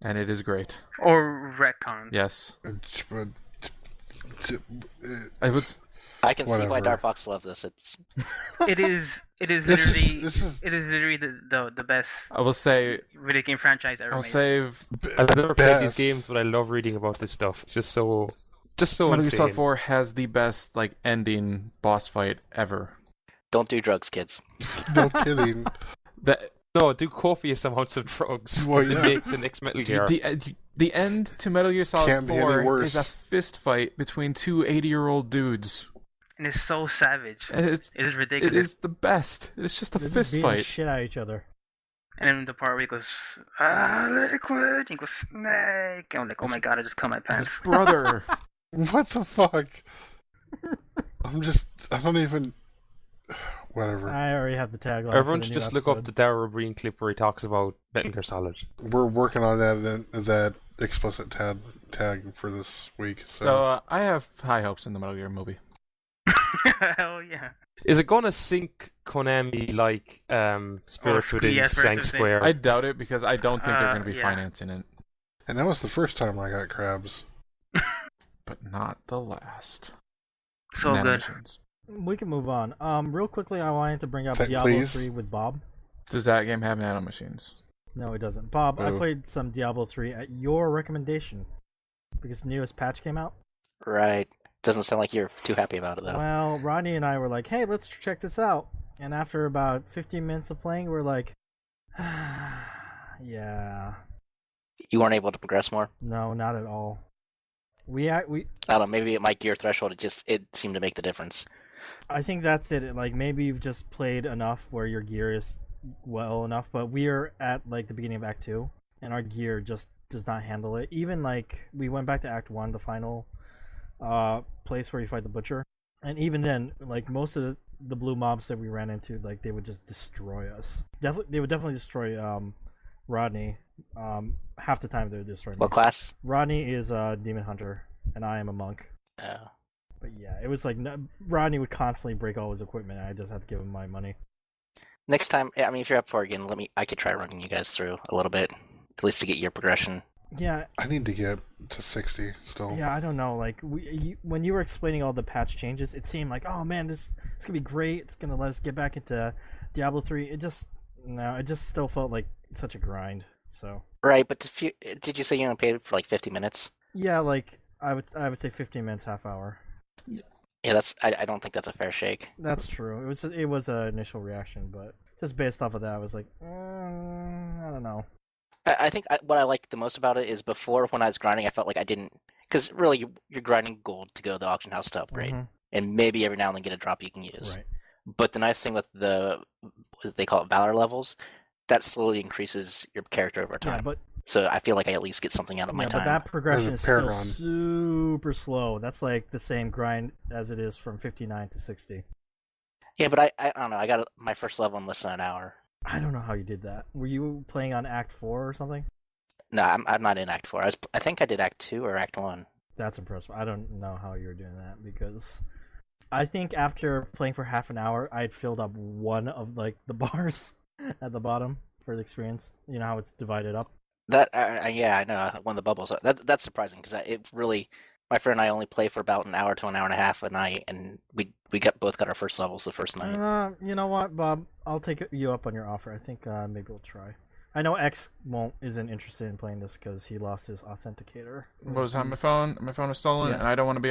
And it is great. Or retcon. Yes. But- I would... I can see why Whatever. Dark Fox loves this. It's It is This literally is it is literally the best I will say... video game franchise ever I'll made. save... I've never played these best. games, but I love reading about this stuff. It's just so Metal Gear insane. Solid 4 has the best ending boss fight ever. don't do drugs, kids. No kidding. No, do copious amounts of drugs. Well, to yeah. make the next Metal Gear. The end to Metal Gear Solid Can't be any 4 worse. is a fist fight between two 80-year-old dudes. And it's so savage. And It is ridiculous. it is the best. It's just a They're just fist beating the fight. shit out of each other. And then the part where he goes, Liquid, he goes, Snake. And I'm like, oh my god, I just cut my His pants. brother. What the fuck? I don't even. Whatever. I already have the tagline. Everyone for the should new just look up episode. the Daryl Breen clip where he talks about Metal Gear Solid. We're working on that explicit tag for this week. So I have high hopes in the Metal Gear movie. Hell yeah. Is it gonna sink Konami like Spirits Within yeah, Spirits sank Within. Square? I doubt it because I don't think they're going to be yeah. financing it. and that was the first time I got crabs. But not the last. So good. Nanomachines. We can move on. Real quickly, I wanted to bring up Th- Diablo please? 3 with Bob. Does that game have nanomachines? No, it doesn't. Bob, I Boo. played some Diablo 3 at your recommendation because the newest patch came out. Right. Doesn't sound like you're too happy about it, though. Well, Rodney and I were like, hey, let's check this out. And after about 15 minutes of playing, we're like, yeah, You weren't able to progress more? no, not at all. We I don't know, maybe at my gear threshold, it seemed to make the difference. I think that's it. Like, maybe you've just played enough where your gear is well enough, but we're at, like, the beginning of Act 2, and our gear just does not handle it. Even, like, we went back to Act 1, the final place where you fight the butcher. And even then, like most of the blue mobs that we ran into, like they would just destroy us. They would definitely destroy Rodney. Half the time they would destroy me. What class? Rodney is a demon hunter, and I am a monk. Oh. But yeah, it was like Rodney would constantly break all his equipment, and I just had to give him my money. Next time, I mean, if you're up for it again, I could try running you guys through a little bit, at least to get your progression. Yeah, I need to get to 60 still. yeah, I don't know. Like when you were explaining all the patch changes, it seemed like, oh man, it's gonna be great. It's gonna let us get back into Diablo 3. It just still felt like such a grind. So Right, but did you say you only paid for like 50 minutes? yeah, like I would say 15 minutes, half hour. Yeah, I don't think that's a fair shake. That's true. It was an initial reaction, but just based off of that, I was like, I don't know. I think what I liked the most about it is before, when I was grinding, I felt like I didn't, because really you're grinding gold to go to the auction house to upgrade, and maybe every now and then get a drop you can use. Right. But the nice thing with what they call it, Valor levels, that slowly increases your character over time. Yeah, but so I feel like I at least get something out of my time. But that progression is still Paragon. super slow. That's like the same grind as it is from 59 to 60. Yeah, but I don't know. I got my first level in less than an hour. I don't know how you did that. Were you playing on Act 4 or something? No, I'm not in Act 4. I think I did Act 2 or Act 1. That's impressive. I don't know how you were doing that because I think after playing for half an hour, I had filled up one of like the bars at the bottom for the experience. You know how it's divided up. That yeah, I know. One of the bubbles. That's surprising because it really. My friend and I only play for about an hour to an hour and a half a night, and we both got our first levels the first night. You know what, Bob? I'll take you up on your offer. I think maybe we'll try. I know X isn't interested in playing this because he lost his authenticator. What was on my phone? My phone was stolen, Yeah. and I don't want to be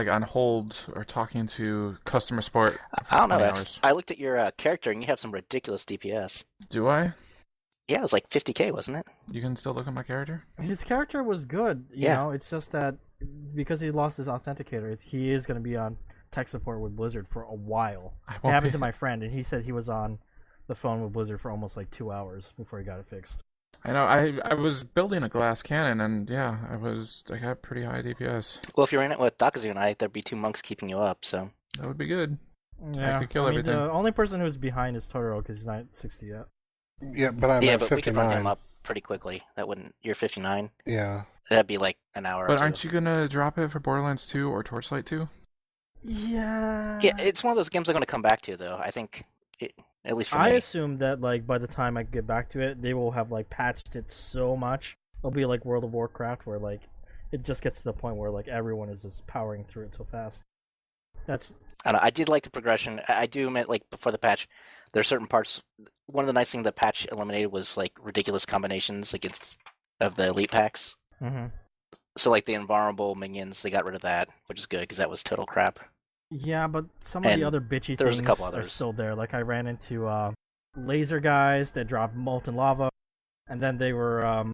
on hold or talking to customer support. For I don't know. 20 X. hours. I looked at your character, and you have some ridiculous DPS. Do I? Yeah, it was like 50k, wasn't it? You can still look at my character. His character was good. You Yeah. know, it's just that because he lost his authenticator, he is going to be on tech support with Blizzard for a while. I It won't happened be- to my friend, and he said he was on the phone with Blizzard for almost like 2 hours before he got it fixed. I know. I was building a glass cannon, and yeah, I got pretty high DPS. Well, if you're in it with Dakazu and I, there'd be 2 monks keeping you up. So That would be good. Yeah, could kill everything. The only person who's behind is Totoro because he's not 60 yet. Yeah, but I'm yeah, at but we could run 59. him up pretty quickly. That wouldn't. You're 59. Yeah. That'd be like an hour. But or aren't two. you gonna drop it for Borderlands 2 or Torchlight 2? Yeah. Yeah, it's one of those games I'm going to come back to, though. I think, at least for I me. assume that like by the time I get back to it, they will have like patched it so much. It'll be like World of Warcraft, where like it just gets to the point where like everyone is just powering through it so fast. That's I don't know, I did like the progression. I do admit, like, before the patch, there are certain parts. One of the nice things the patch eliminated was like ridiculous combinations of the elite packs. So like the invulnerable minions, they got rid of that, which is good because that was total crap. yeah, but some of And the other bitchy there was things a couple are others. still there. Like I ran into laser guys that dropped molten lava, and then they were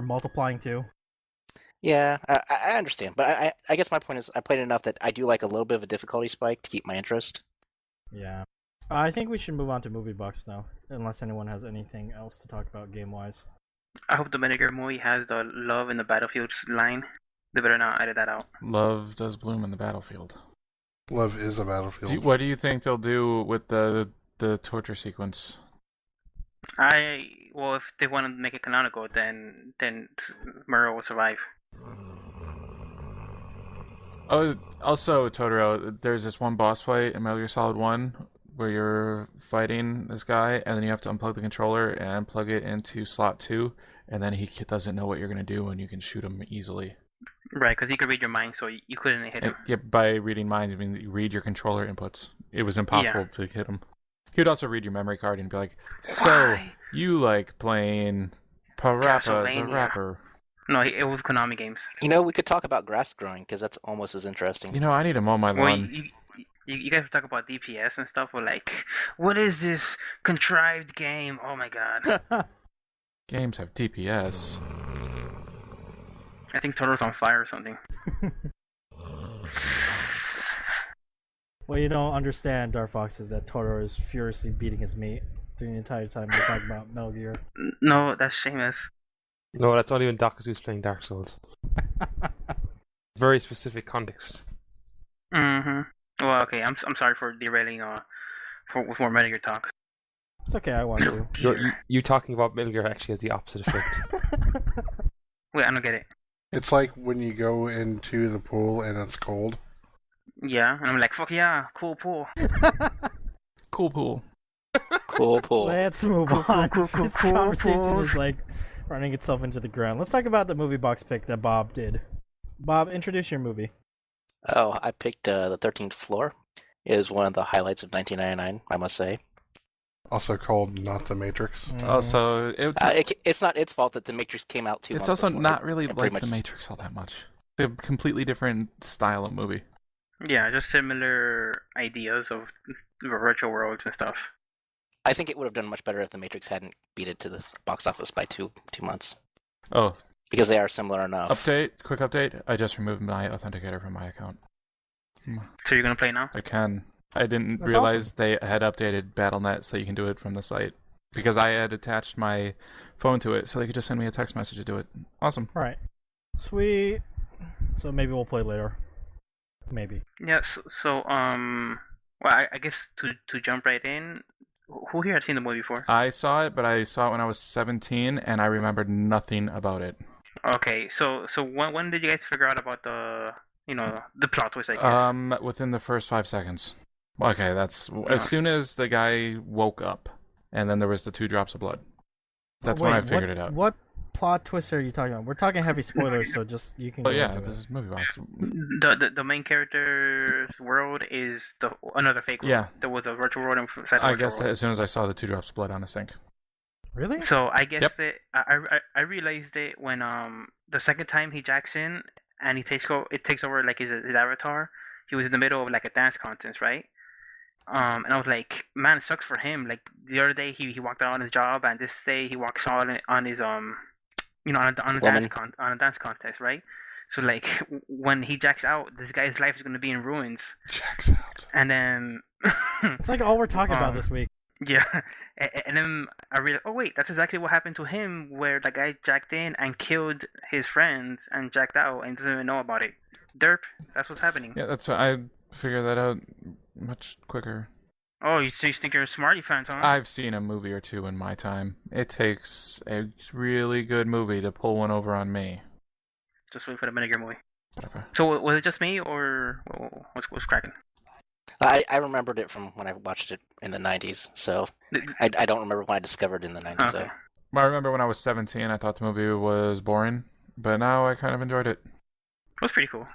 multiplying too. Yeah, I understand, but I guess my point is I played enough that I do like a little bit of a difficulty spike to keep my interest. Yeah. I think we should move on to Moviebox now, unless anyone has anything else to talk about game-wise. I hope the Vinegar movie has the love in the battlefields line. They better not edit that out. Love does bloom in the battlefield. Love is a battlefield. What do you think they'll do with the torture sequence? Well, if they want to make it canonical, then Murrow will survive. Oh, also Totoro, there's this one boss fight in Metal Gear Solid 1 where you're fighting this guy, and then you have to unplug the controller and plug it into slot 2, and then he doesn't know what you're going to do, and you can shoot him easily. Right, because he could read your mind, so you couldn't hit him. Yeah, by reading minds, I mean you read your controller inputs. It was impossible to hit him. He would also read your memory card and be like, "So Why? you like playing Parappa the Castlevania. Rapper?" No, it was Konami games. You know, we could talk about grass growing because that's almost as interesting. You know, I need to mow my Well, lawn. you guys talk about DPS and stuff, but like, what is this contrived game? Oh my god. Games have DPS. I think Totoro's on fire or something. What you don't understand, Dark Fox, is that Totoro is furiously beating his mate during the entire time we're talking about Metal Gear. No, that's Seamus. No, that's only when Dakazu's playing Dark Souls. very specific context. Mm-hmm. Well, okay. I'm sorry for derailing. With more Metal Gear talk. It's okay. I want to. You talking about Metal Gear actually has the opposite effect. Wait, I don't get it. It's like when you go into the pool and it's cold. Yeah, and I'm like, fuck yeah, cool pool. Cool pool. Cool pool. Let's move on. This conversation is like running itself into the ground. Let's talk about the movie box pick that Bob did. Bob, introduce your movie. Oh, I picked the 13th Floor. It is one of the highlights of 1999, I must say. Also called Not the Matrix. Also, It's not its fault that The Matrix came out 2 months it's also before, not really and like pretty The much- Matrix all that much. It's a completely different style of movie. Yeah, just similar ideas of virtual worlds and stuff. I think it would have done much better if The Matrix hadn't beat it to the box office by two months. Oh, Because they are similar enough. quick update. I just removed my authenticator from my account. So you're gonna play now? I can. I didn't That's realize they had updated BattleNet so you can do it from the site. Because I had attached my phone to it so they could just send me a text message to do it. Awesome. Right. Sweet. So maybe we'll play later. Maybe. Yes. So well, I guess to jump right in, who here has seen the movie before? I saw it, but I saw it when I was 17 and I remembered nothing about it. Okay, so when did you guys figure out about the plot twist? I guess. Within the first 5 seconds. Okay, that's as soon as the guy woke up, and then there was the 2 drops of blood. That's when I figured it out. What plot twist are you talking about? We're talking heavy spoilers, so just you can. But go yeah, into this it. is Moviebox. The main character's world is another fake world. Yeah. There was a virtual world inside the I virtual guess world. as soon as I saw the 2 drops of blood on the sink. Really? So I guess Yep. that I realized it when the second time he jacks in and it takes over like his avatar. He was in the middle of like a dance contest, right? And I was like, man, it sucks for him. Like the other day he walked out on his job, and this day he walks out on his on a dance contest, right? So like when he jacks out, this guy's life is gonna be in ruins. Jacks out. And then It's like all we're talking about this week. yeah, and then I realized, oh wait, that's exactly what happened to him, where the guy jacked in and killed his friends and jacked out and doesn't even know about it. Derp, that's what's happening. Yeah, that's I figured that out much quicker. Oh, you think you're a smarty fan, huh? I've seen a movie or two in my time. It takes a really good movie to pull one over on me. Just wait for the Metal Gear movie. Whatever. So was it just me, or what's cracking? I remembered it from when I watched it in the 90s, so I don't remember when I discovered it in the 90s. Okay. So. I remember when I was 17, I thought the movie was boring, but now I kind of enjoyed it. It was pretty cool.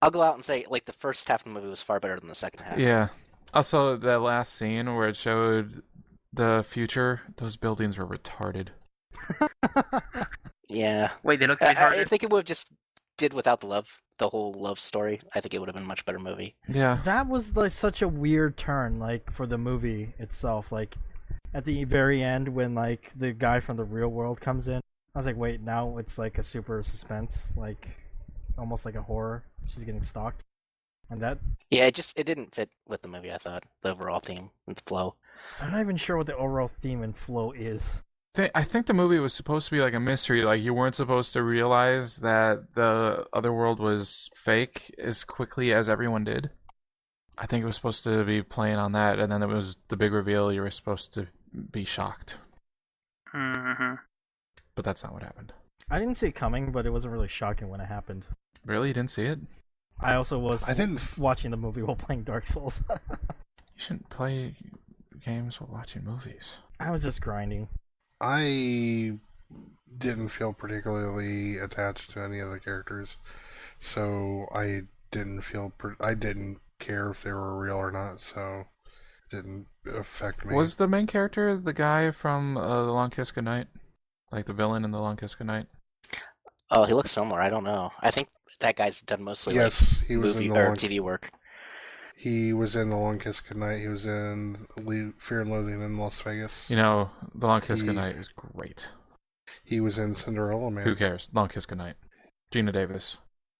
I'll go out and say, like, the first half of the movie was far better than the second half. Yeah. Also, the last scene where it showed the future, those buildings were retarded. Yeah. Wait, they look I think it would have just did without the whole love story. I think it would have been a much better movie. Yeah. That was like such a weird turn, like for the movie itself. Like at the very end, when like the guy from the real world comes in, I was like, wait, now it's like a super suspense, like almost like a horror. She's getting stalked, and that Yeah, it didn't fit with the movie. I thought the overall theme and the flow. I'm not even sure what the overall theme and flow is. I think the movie was supposed to be like a mystery. Like, you weren't supposed to realize that the other world was fake as quickly as everyone did. I think it was supposed to be playing on that, and then it was the big reveal. You were supposed to be shocked. Mm-hmm. But that's not what happened. I didn't see it coming, but it wasn't really shocking when it happened. Really? You didn't see it? I also was I didn't. watching the movie while playing Dark Souls. You shouldn't play games while watching movies. I was just grinding. I didn't feel particularly attached to any of the characters, so I didn't feel. I didn't care if they were real or not, so it didn't affect me. Was the main character the guy from The Long Kiss Goodnight? Like the villain in The Long Kiss Goodnight? Oh, he looks similar. I don't know. I think that guy's done mostly Yes, he was movie in the or Long. TV work. He was in The Long Kiss Goodnight. He was in Fear and Loathing in Las Vegas. You know, The Long Kiss Goodnight is great. He was in Cinderella Man. Who cares? Long Kiss Goodnight. Gina Davis.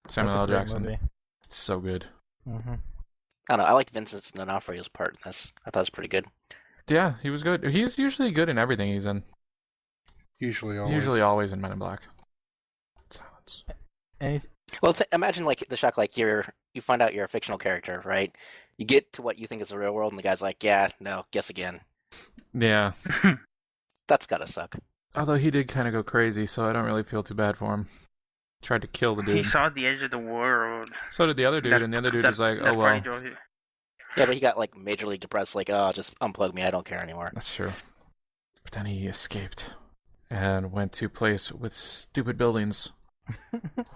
Samuel L. That's a great Jackson. movie. It's so good. Mm-hmm. I don't know. I liked Vincent D'Onofrio's part in this. I thought it was pretty good. Yeah, he was good. He's usually good in everything he's in. Usually always. Usually always in Men in Black. Silence. Well, imagine like the shock, like you find out you're a fictional character, right? You get to what you think is the real world, and the guy's like, "Yeah, no, guess again." Yeah. That's gotta suck. Although he did kind of go crazy, so I don't really feel too bad for him. Tried to kill the He dude. saw the edge of the world. So did the other dude, and the other dude was like, "Oh well." Yeah, but he got like majorly depressed, like, "Oh, just unplug me, I don't care anymore." That's true. But then he escaped and went to a place with stupid buildings.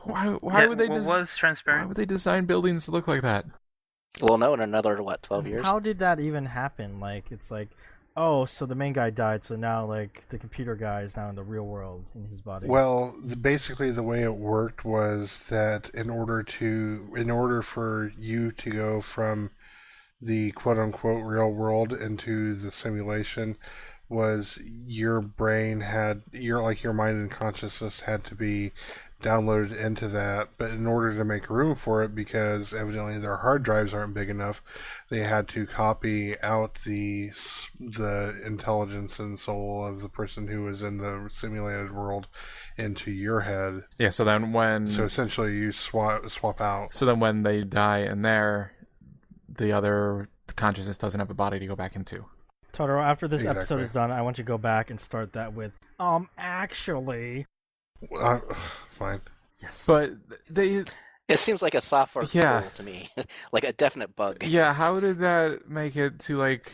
Why would they? Was transparent. Why would they design buildings to look like that? Well, no, in another 12 years. How did that even happen? Like, it's like, oh, so the main guy died, so now like the computer guy is now in the real world in his body. Well, basically the way it worked was that in order for you to go from the quote unquote real world into the simulation, was your brain had your mind and consciousness had to be downloaded into that, but in order to make room for it, because evidently their hard drives aren't big enough, they had to copy out the intelligence and soul of the person who was in the simulated world into your head. Yeah, so essentially you swap out. So then when they die in there, the consciousness doesn't have a body to go back into. Totoro, after this Exactly. episode is done, I want you to go back and start that with, actually. Fine. Yes. But they... It seems like a software Yeah. tool to me, like a definite bug. Yeah, how did that make it to, like,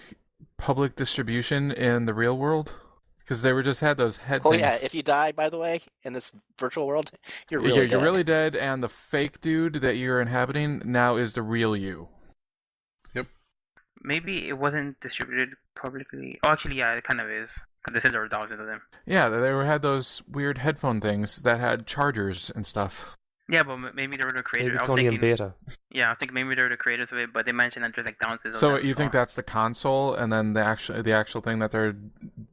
public distribution in the real world? Because they just had those head Oh things. yeah, if you die, by the way, in this virtual world, you're really dead. You're really dead, and the fake dude that you're inhabiting now is the real you. Maybe it wasn't distributed publicly. Oh, actually, yeah, it kind of is. Because they said there were thousands of them. Yeah, had those weird headphone things that had chargers and stuff. Yeah, but maybe they were the creators. Maybe it's only in beta. Yeah, I think maybe they were the creators of it, but they mentioned that there's like thousands of So them. you think that's the console, and then the actual thing that they're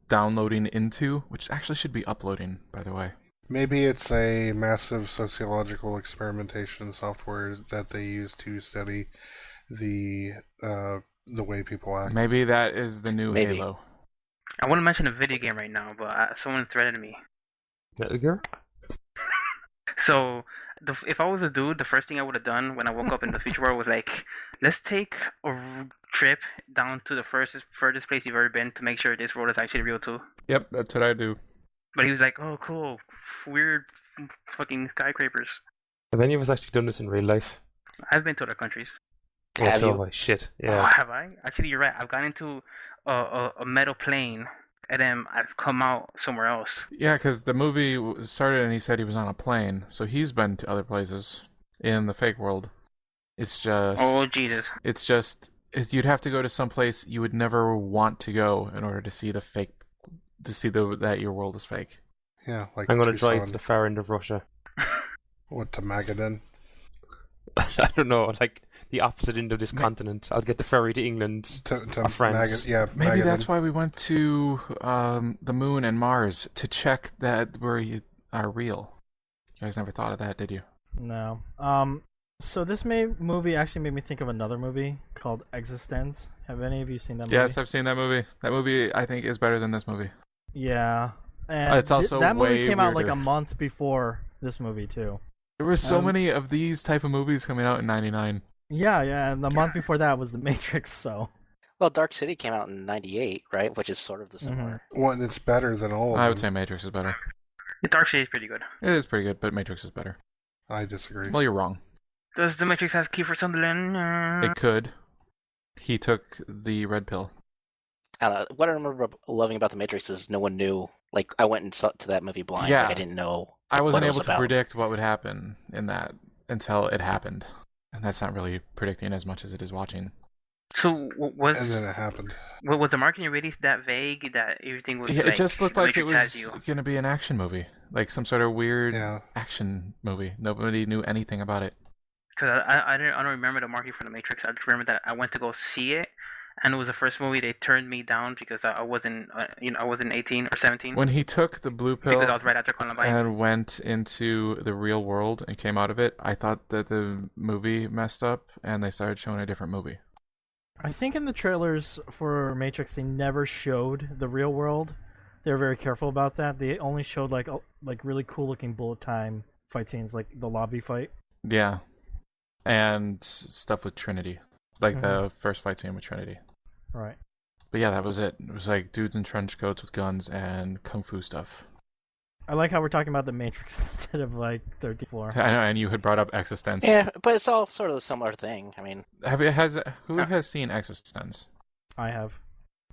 downloading into, which actually should be uploading, by the way. Maybe it's a massive sociological experimentation software that they use to study the way people act. Maybe that is the new Maybe. Halo. I want to mention a video game right now, but someone threatened me. Metal Gear? So, if I was a dude, the first thing I would have done when I woke up in the future world was like, let's take a trip down to the furthest place you've ever been to make sure this world is actually real too. Yep, that's what I do. But he was like, oh, cool, weird fucking skyscrapers. Have any of us actually done this in real life? I've been to other countries. Have so you? have I. Shit. Oh, Yeah. have I? Actually, you're right. I've gone into a metal plane, and then I've come out somewhere else. Yeah, because the movie started and he said he was on a plane, so he's been to other places in the fake world. It's just... Oh, Jesus. It's just... You'd have to go to some place you would never want to go in order to see the fake... To see that your world is fake. Yeah, like I'm going to Tucson. drive to the far end of Russia. What, to Magadan? I don't know, like the opposite end of this continent. I'll get the ferry to England To or France. Maybe Magadan. that's why we went to the moon and Mars, to check that we are real. You guys never thought of that, did you? No. So this movie actually made me think of another movie called Existence. Have any of you seen that movie? Yes, I've seen that movie. That movie, I think, is better than this movie. Yeah. And It's also that movie way came out like weirder. a month before this movie too. There were so Um, many of these type of movies coming out in '99. Yeah, and the month before that was The Matrix, so. Well, Dark City came out in '98, right? Which is sort of the similar. Well, and it's better than all of them. I would say Matrix is better. The Dark City is pretty good. It is pretty good, but Matrix is better. I disagree. Well, you're wrong. Does the Matrix have Kiefer Sutherland? It could. He took the red pill. I don't know. What I remember loving about The Matrix is no one knew. Like, I went and saw to that movie blind. Yeah. Like, I didn't know. I wasn't what it was able to about. predict what would happen in that until it happened. And that's not really predicting as much as it is watching. So, was And then it happened. the marketing really that vague that everything was Yeah, like, it just looked The like it Matrix has was you? going to be an action movie. Like some sort of weird Yeah. action movie. Nobody knew anything about it. Because I don't remember the marketing for The Matrix. I just remember that I went to go see it, and it was the first movie they turned me down because I wasn't I wasn't 18 or 17. When he took the blue pill because I was right after Columbine. and went into the real world and came out of it, I thought that the movie messed up and they started showing a different movie. I think in the trailers for Matrix, they never showed the real world. They were very careful about that. They only showed like really cool looking bullet time fight scenes, like the lobby fight. Yeah. And stuff with Trinity. Like the first fight scene with Trinity. Right. But yeah, that was it. It was like dudes in trench coats with guns and kung fu stuff. I like how we're talking about the Matrix instead of like 13th Floor. I know, and you had brought up Existence. Yeah, but it's all sort of a similar thing. I mean, Who has seen Existence? I have.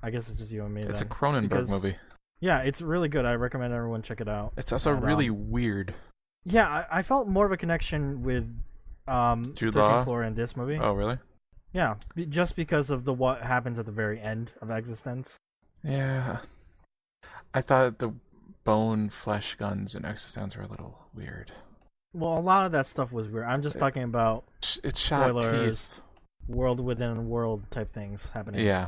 I guess it's just you and me. It's then. a Cronenberg movie. Yeah, it's really good. I recommend everyone check it out. It's also really weird. Yeah, I felt more of a connection with Jude 13th Law? Floor in this movie. Oh, really? Yeah, just because of what happens at the very end of Existence. Yeah. I thought the bone flesh guns in Existence were a little weird. Well, a lot of that stuff was weird. I'm just talking about It's shot spoilers, teeth. world within world type things happening. Yeah.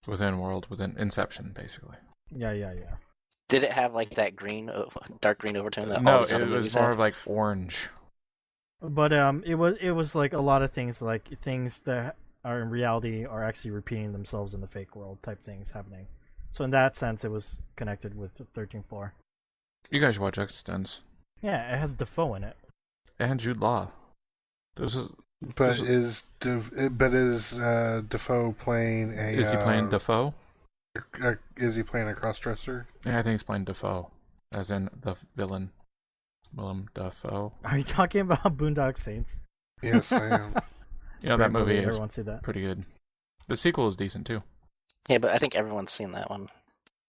Within Inception, basically. Yeah. did it have like that dark green overtone that all No, these other it movies was more have? of like orange. But it was like a lot of things, like things that are in reality are actually repeating themselves in the fake world type things happening. So in that sense, it was connected with 13th Floor. You guys should watch Existence. Yeah, it has Defoe in it. And Jude Law. Is Defoe playing a? he playing Defoe? Is he playing a crossdresser? Yeah, I think he's playing Defoe, as in the villain, Willem Dafoe. Are you talking about Boondock Saints? Yes, I am. You know, that Great movie is Everyone see that. pretty good. The sequel is decent too. Yeah, but I think everyone's seen that one.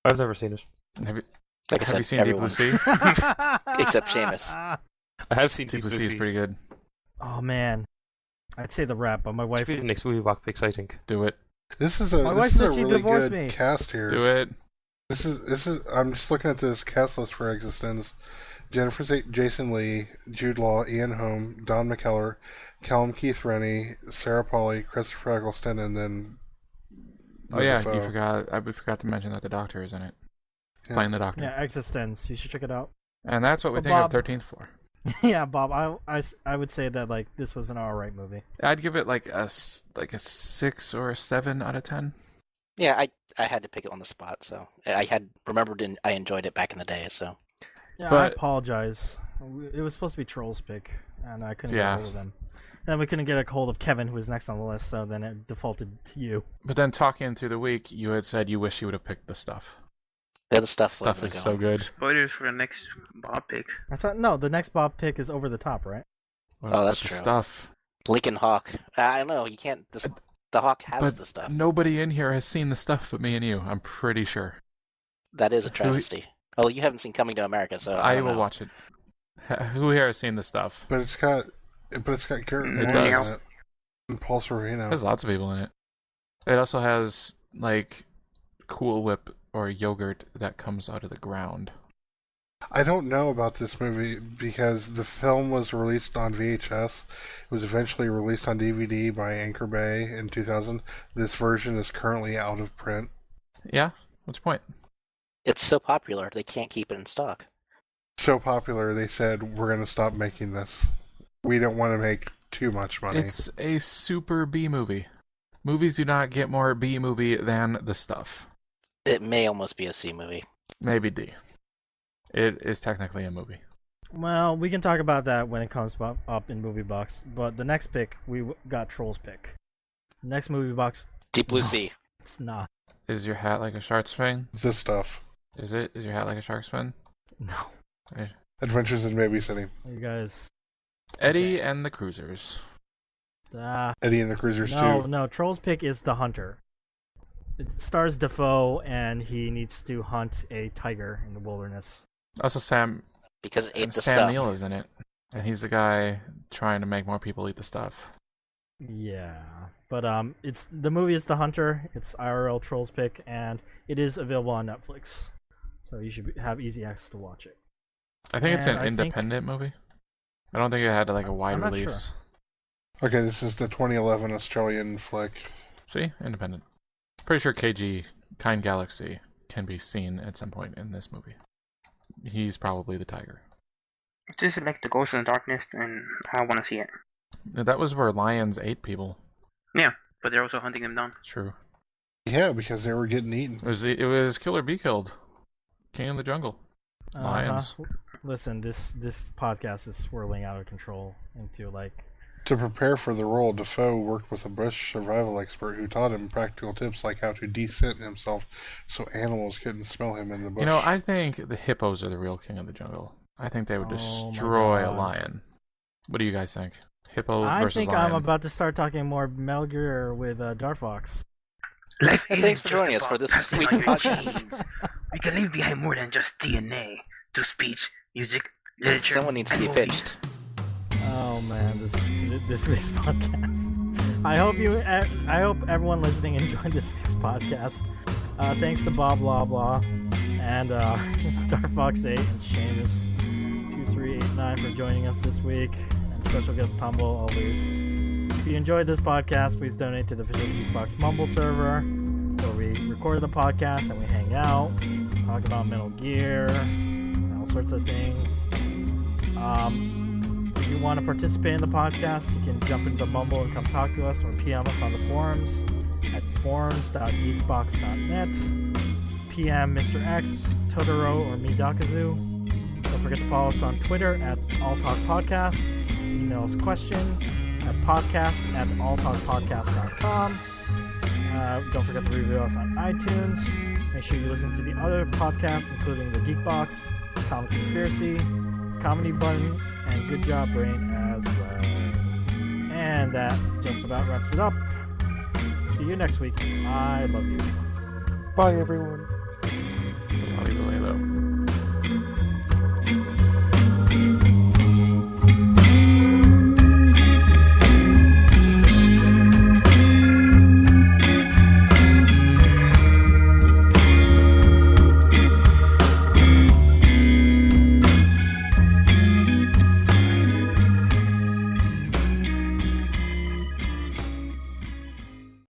I've never seen it. Have Like I said, you seen Deep everyone. Blue Sea? Except Seamus. I have seen Deep Blue Sea is pretty good. Oh man, I'd say the rap, but my wife. next Moviebox picks, I think. Do it. This is My wife a said she really divorced good me. cast here. Do it. This is. I'm just looking at this cast list for Existence. Jason Lee, Jude Law, Ian Holm, Don McKellar, Callum Keith Rennie, Sarah Polley, Christopher Eccleston, and then. Oh yeah, Defoe. you forgot. I forgot to mention that the Doctor is in it, Yeah. playing the Doctor. Yeah, Existence. You should check it out. And that's what we Well, think Bob- of 13th Floor. Yeah, Bob. I would say that like this was an alright movie. I'd give it like a 6 or a 7 out of 10. Yeah, I had to pick it on the spot, so I had remembered and I enjoyed it back in the day. So Yeah, I But- apologize. It was supposed to be Troll's pick, and I couldn't get Yeah. a hold of them. And then we couldn't get a hold of Kevin, who was next on the list, so then it defaulted to you. But then talking through the week, you had said you wish you would have picked the stuff. the other stuff Stuff is so good. Spoilers for the next Bob pick. I thought no, the next Bob pick is Over the Top, right? Oh, that's the true. stuff. Lincoln Hawk. I don't know. You can't. The Hawk has But the stuff. nobody in here has seen the stuff but me and you. I'm pretty sure. That is a travesty. Oh, you haven't seen Coming to America, so I don't will know. watch it. Who here has seen the stuff? But it's got Garrett It Morris does. in it. And Paul Sorvino. There's lots of people in it. It also has like Cool Whip or yogurt that comes out of the ground. I don't know about this movie because the film was released on VHS. It was eventually released on DVD by Anchor Bay in 2000. This version is currently out of print. Yeah? What's your point? It's so popular they can't keep it in stock. So popular, they said, we're going to stop making this. We don't want to make too much money. It's a super B movie. Movies do not get more B movie than the stuff. It may almost be a C movie. Maybe D. It is technically a movie. Well, we can talk about that when it comes up in Moviebox. But the next pick, we got Troll's pick. Next Moviebox, Deep Blue No. Sea. it's not. Is your hat like a shark's fin? This stuff. Is it? Is your hat like a shark's fin? No, Right. Adventures in Babysitting. you guys. Eddie and the Cruisers. Eddie and the Cruisers No, 2. no. Troll's pick is The Hunter. It stars Defoe, and he needs to hunt a tiger in the wilderness. Also, Sam Because it ate and the Sam stuff. Neill is in it, and he's the guy trying to make more people eat the stuff. Yeah, but the movie is The Hunter. It's IRL Troll's pick, and it is available on Netflix, so you should have easy access to watch it. I think it's And an I think- independent movie. I don't think it had like a wide I'm not release. Okay, this is the 2011 Australian flick. See, independent. Pretty sure KG Kind Galaxy can be seen at some point in this movie. He's probably the tiger. This is like the Ghost in the Darkness, and I want to see it. That was where lions ate people. Yeah, but they're also hunting them down. True. Yeah, because they were getting eaten. It was Killer Be Killed, King of the Jungle. lions. Listen, this podcast is swirling out of control into To prepare for the role, Defoe worked with a bush survival expert who taught him practical tips like how to descent himself so animals couldn't smell him in the bush. I think the hippos are the real king of the jungle. I think they would destroy a lion. What do you guys think? Hippo versus lion? I'm about to start talking more Metal Gear with Dark Fox. Thanks for joining us for this week's podcast. We can leave behind more than just DNA to speech, music, literature. Someone needs to be pitched. Oh man, this week's podcast. I hope everyone listening enjoyed this week's podcast. Thanks to BobLoblaw and Dark Fox 8 and Seamus2389 for joining us this week, and special guest Tumble always. If you enjoyed this podcast, please donate to the official Gearbox Mumble server, where we record the podcast and we hang out, talk about Metal Gear, and all sorts of things. If you want to participate in the podcast, you can jump into Mumble and come talk to us, or PM us on the forums at forums.geekbox.net. PM Mr. X, Totoro, or me, Dakazu. Don't forget to follow us on Twitter at alltalk podcast. Email us questions at podcast@alltalkpodcast.com. Don't forget to review us on iTunes. Make sure you listen to the other podcasts, including the Geekbox, Comic Conspiracy, Comedy Button, and Good Job Brain as well. And that just about wraps it up. See you next week. I love you. Bye, everyone.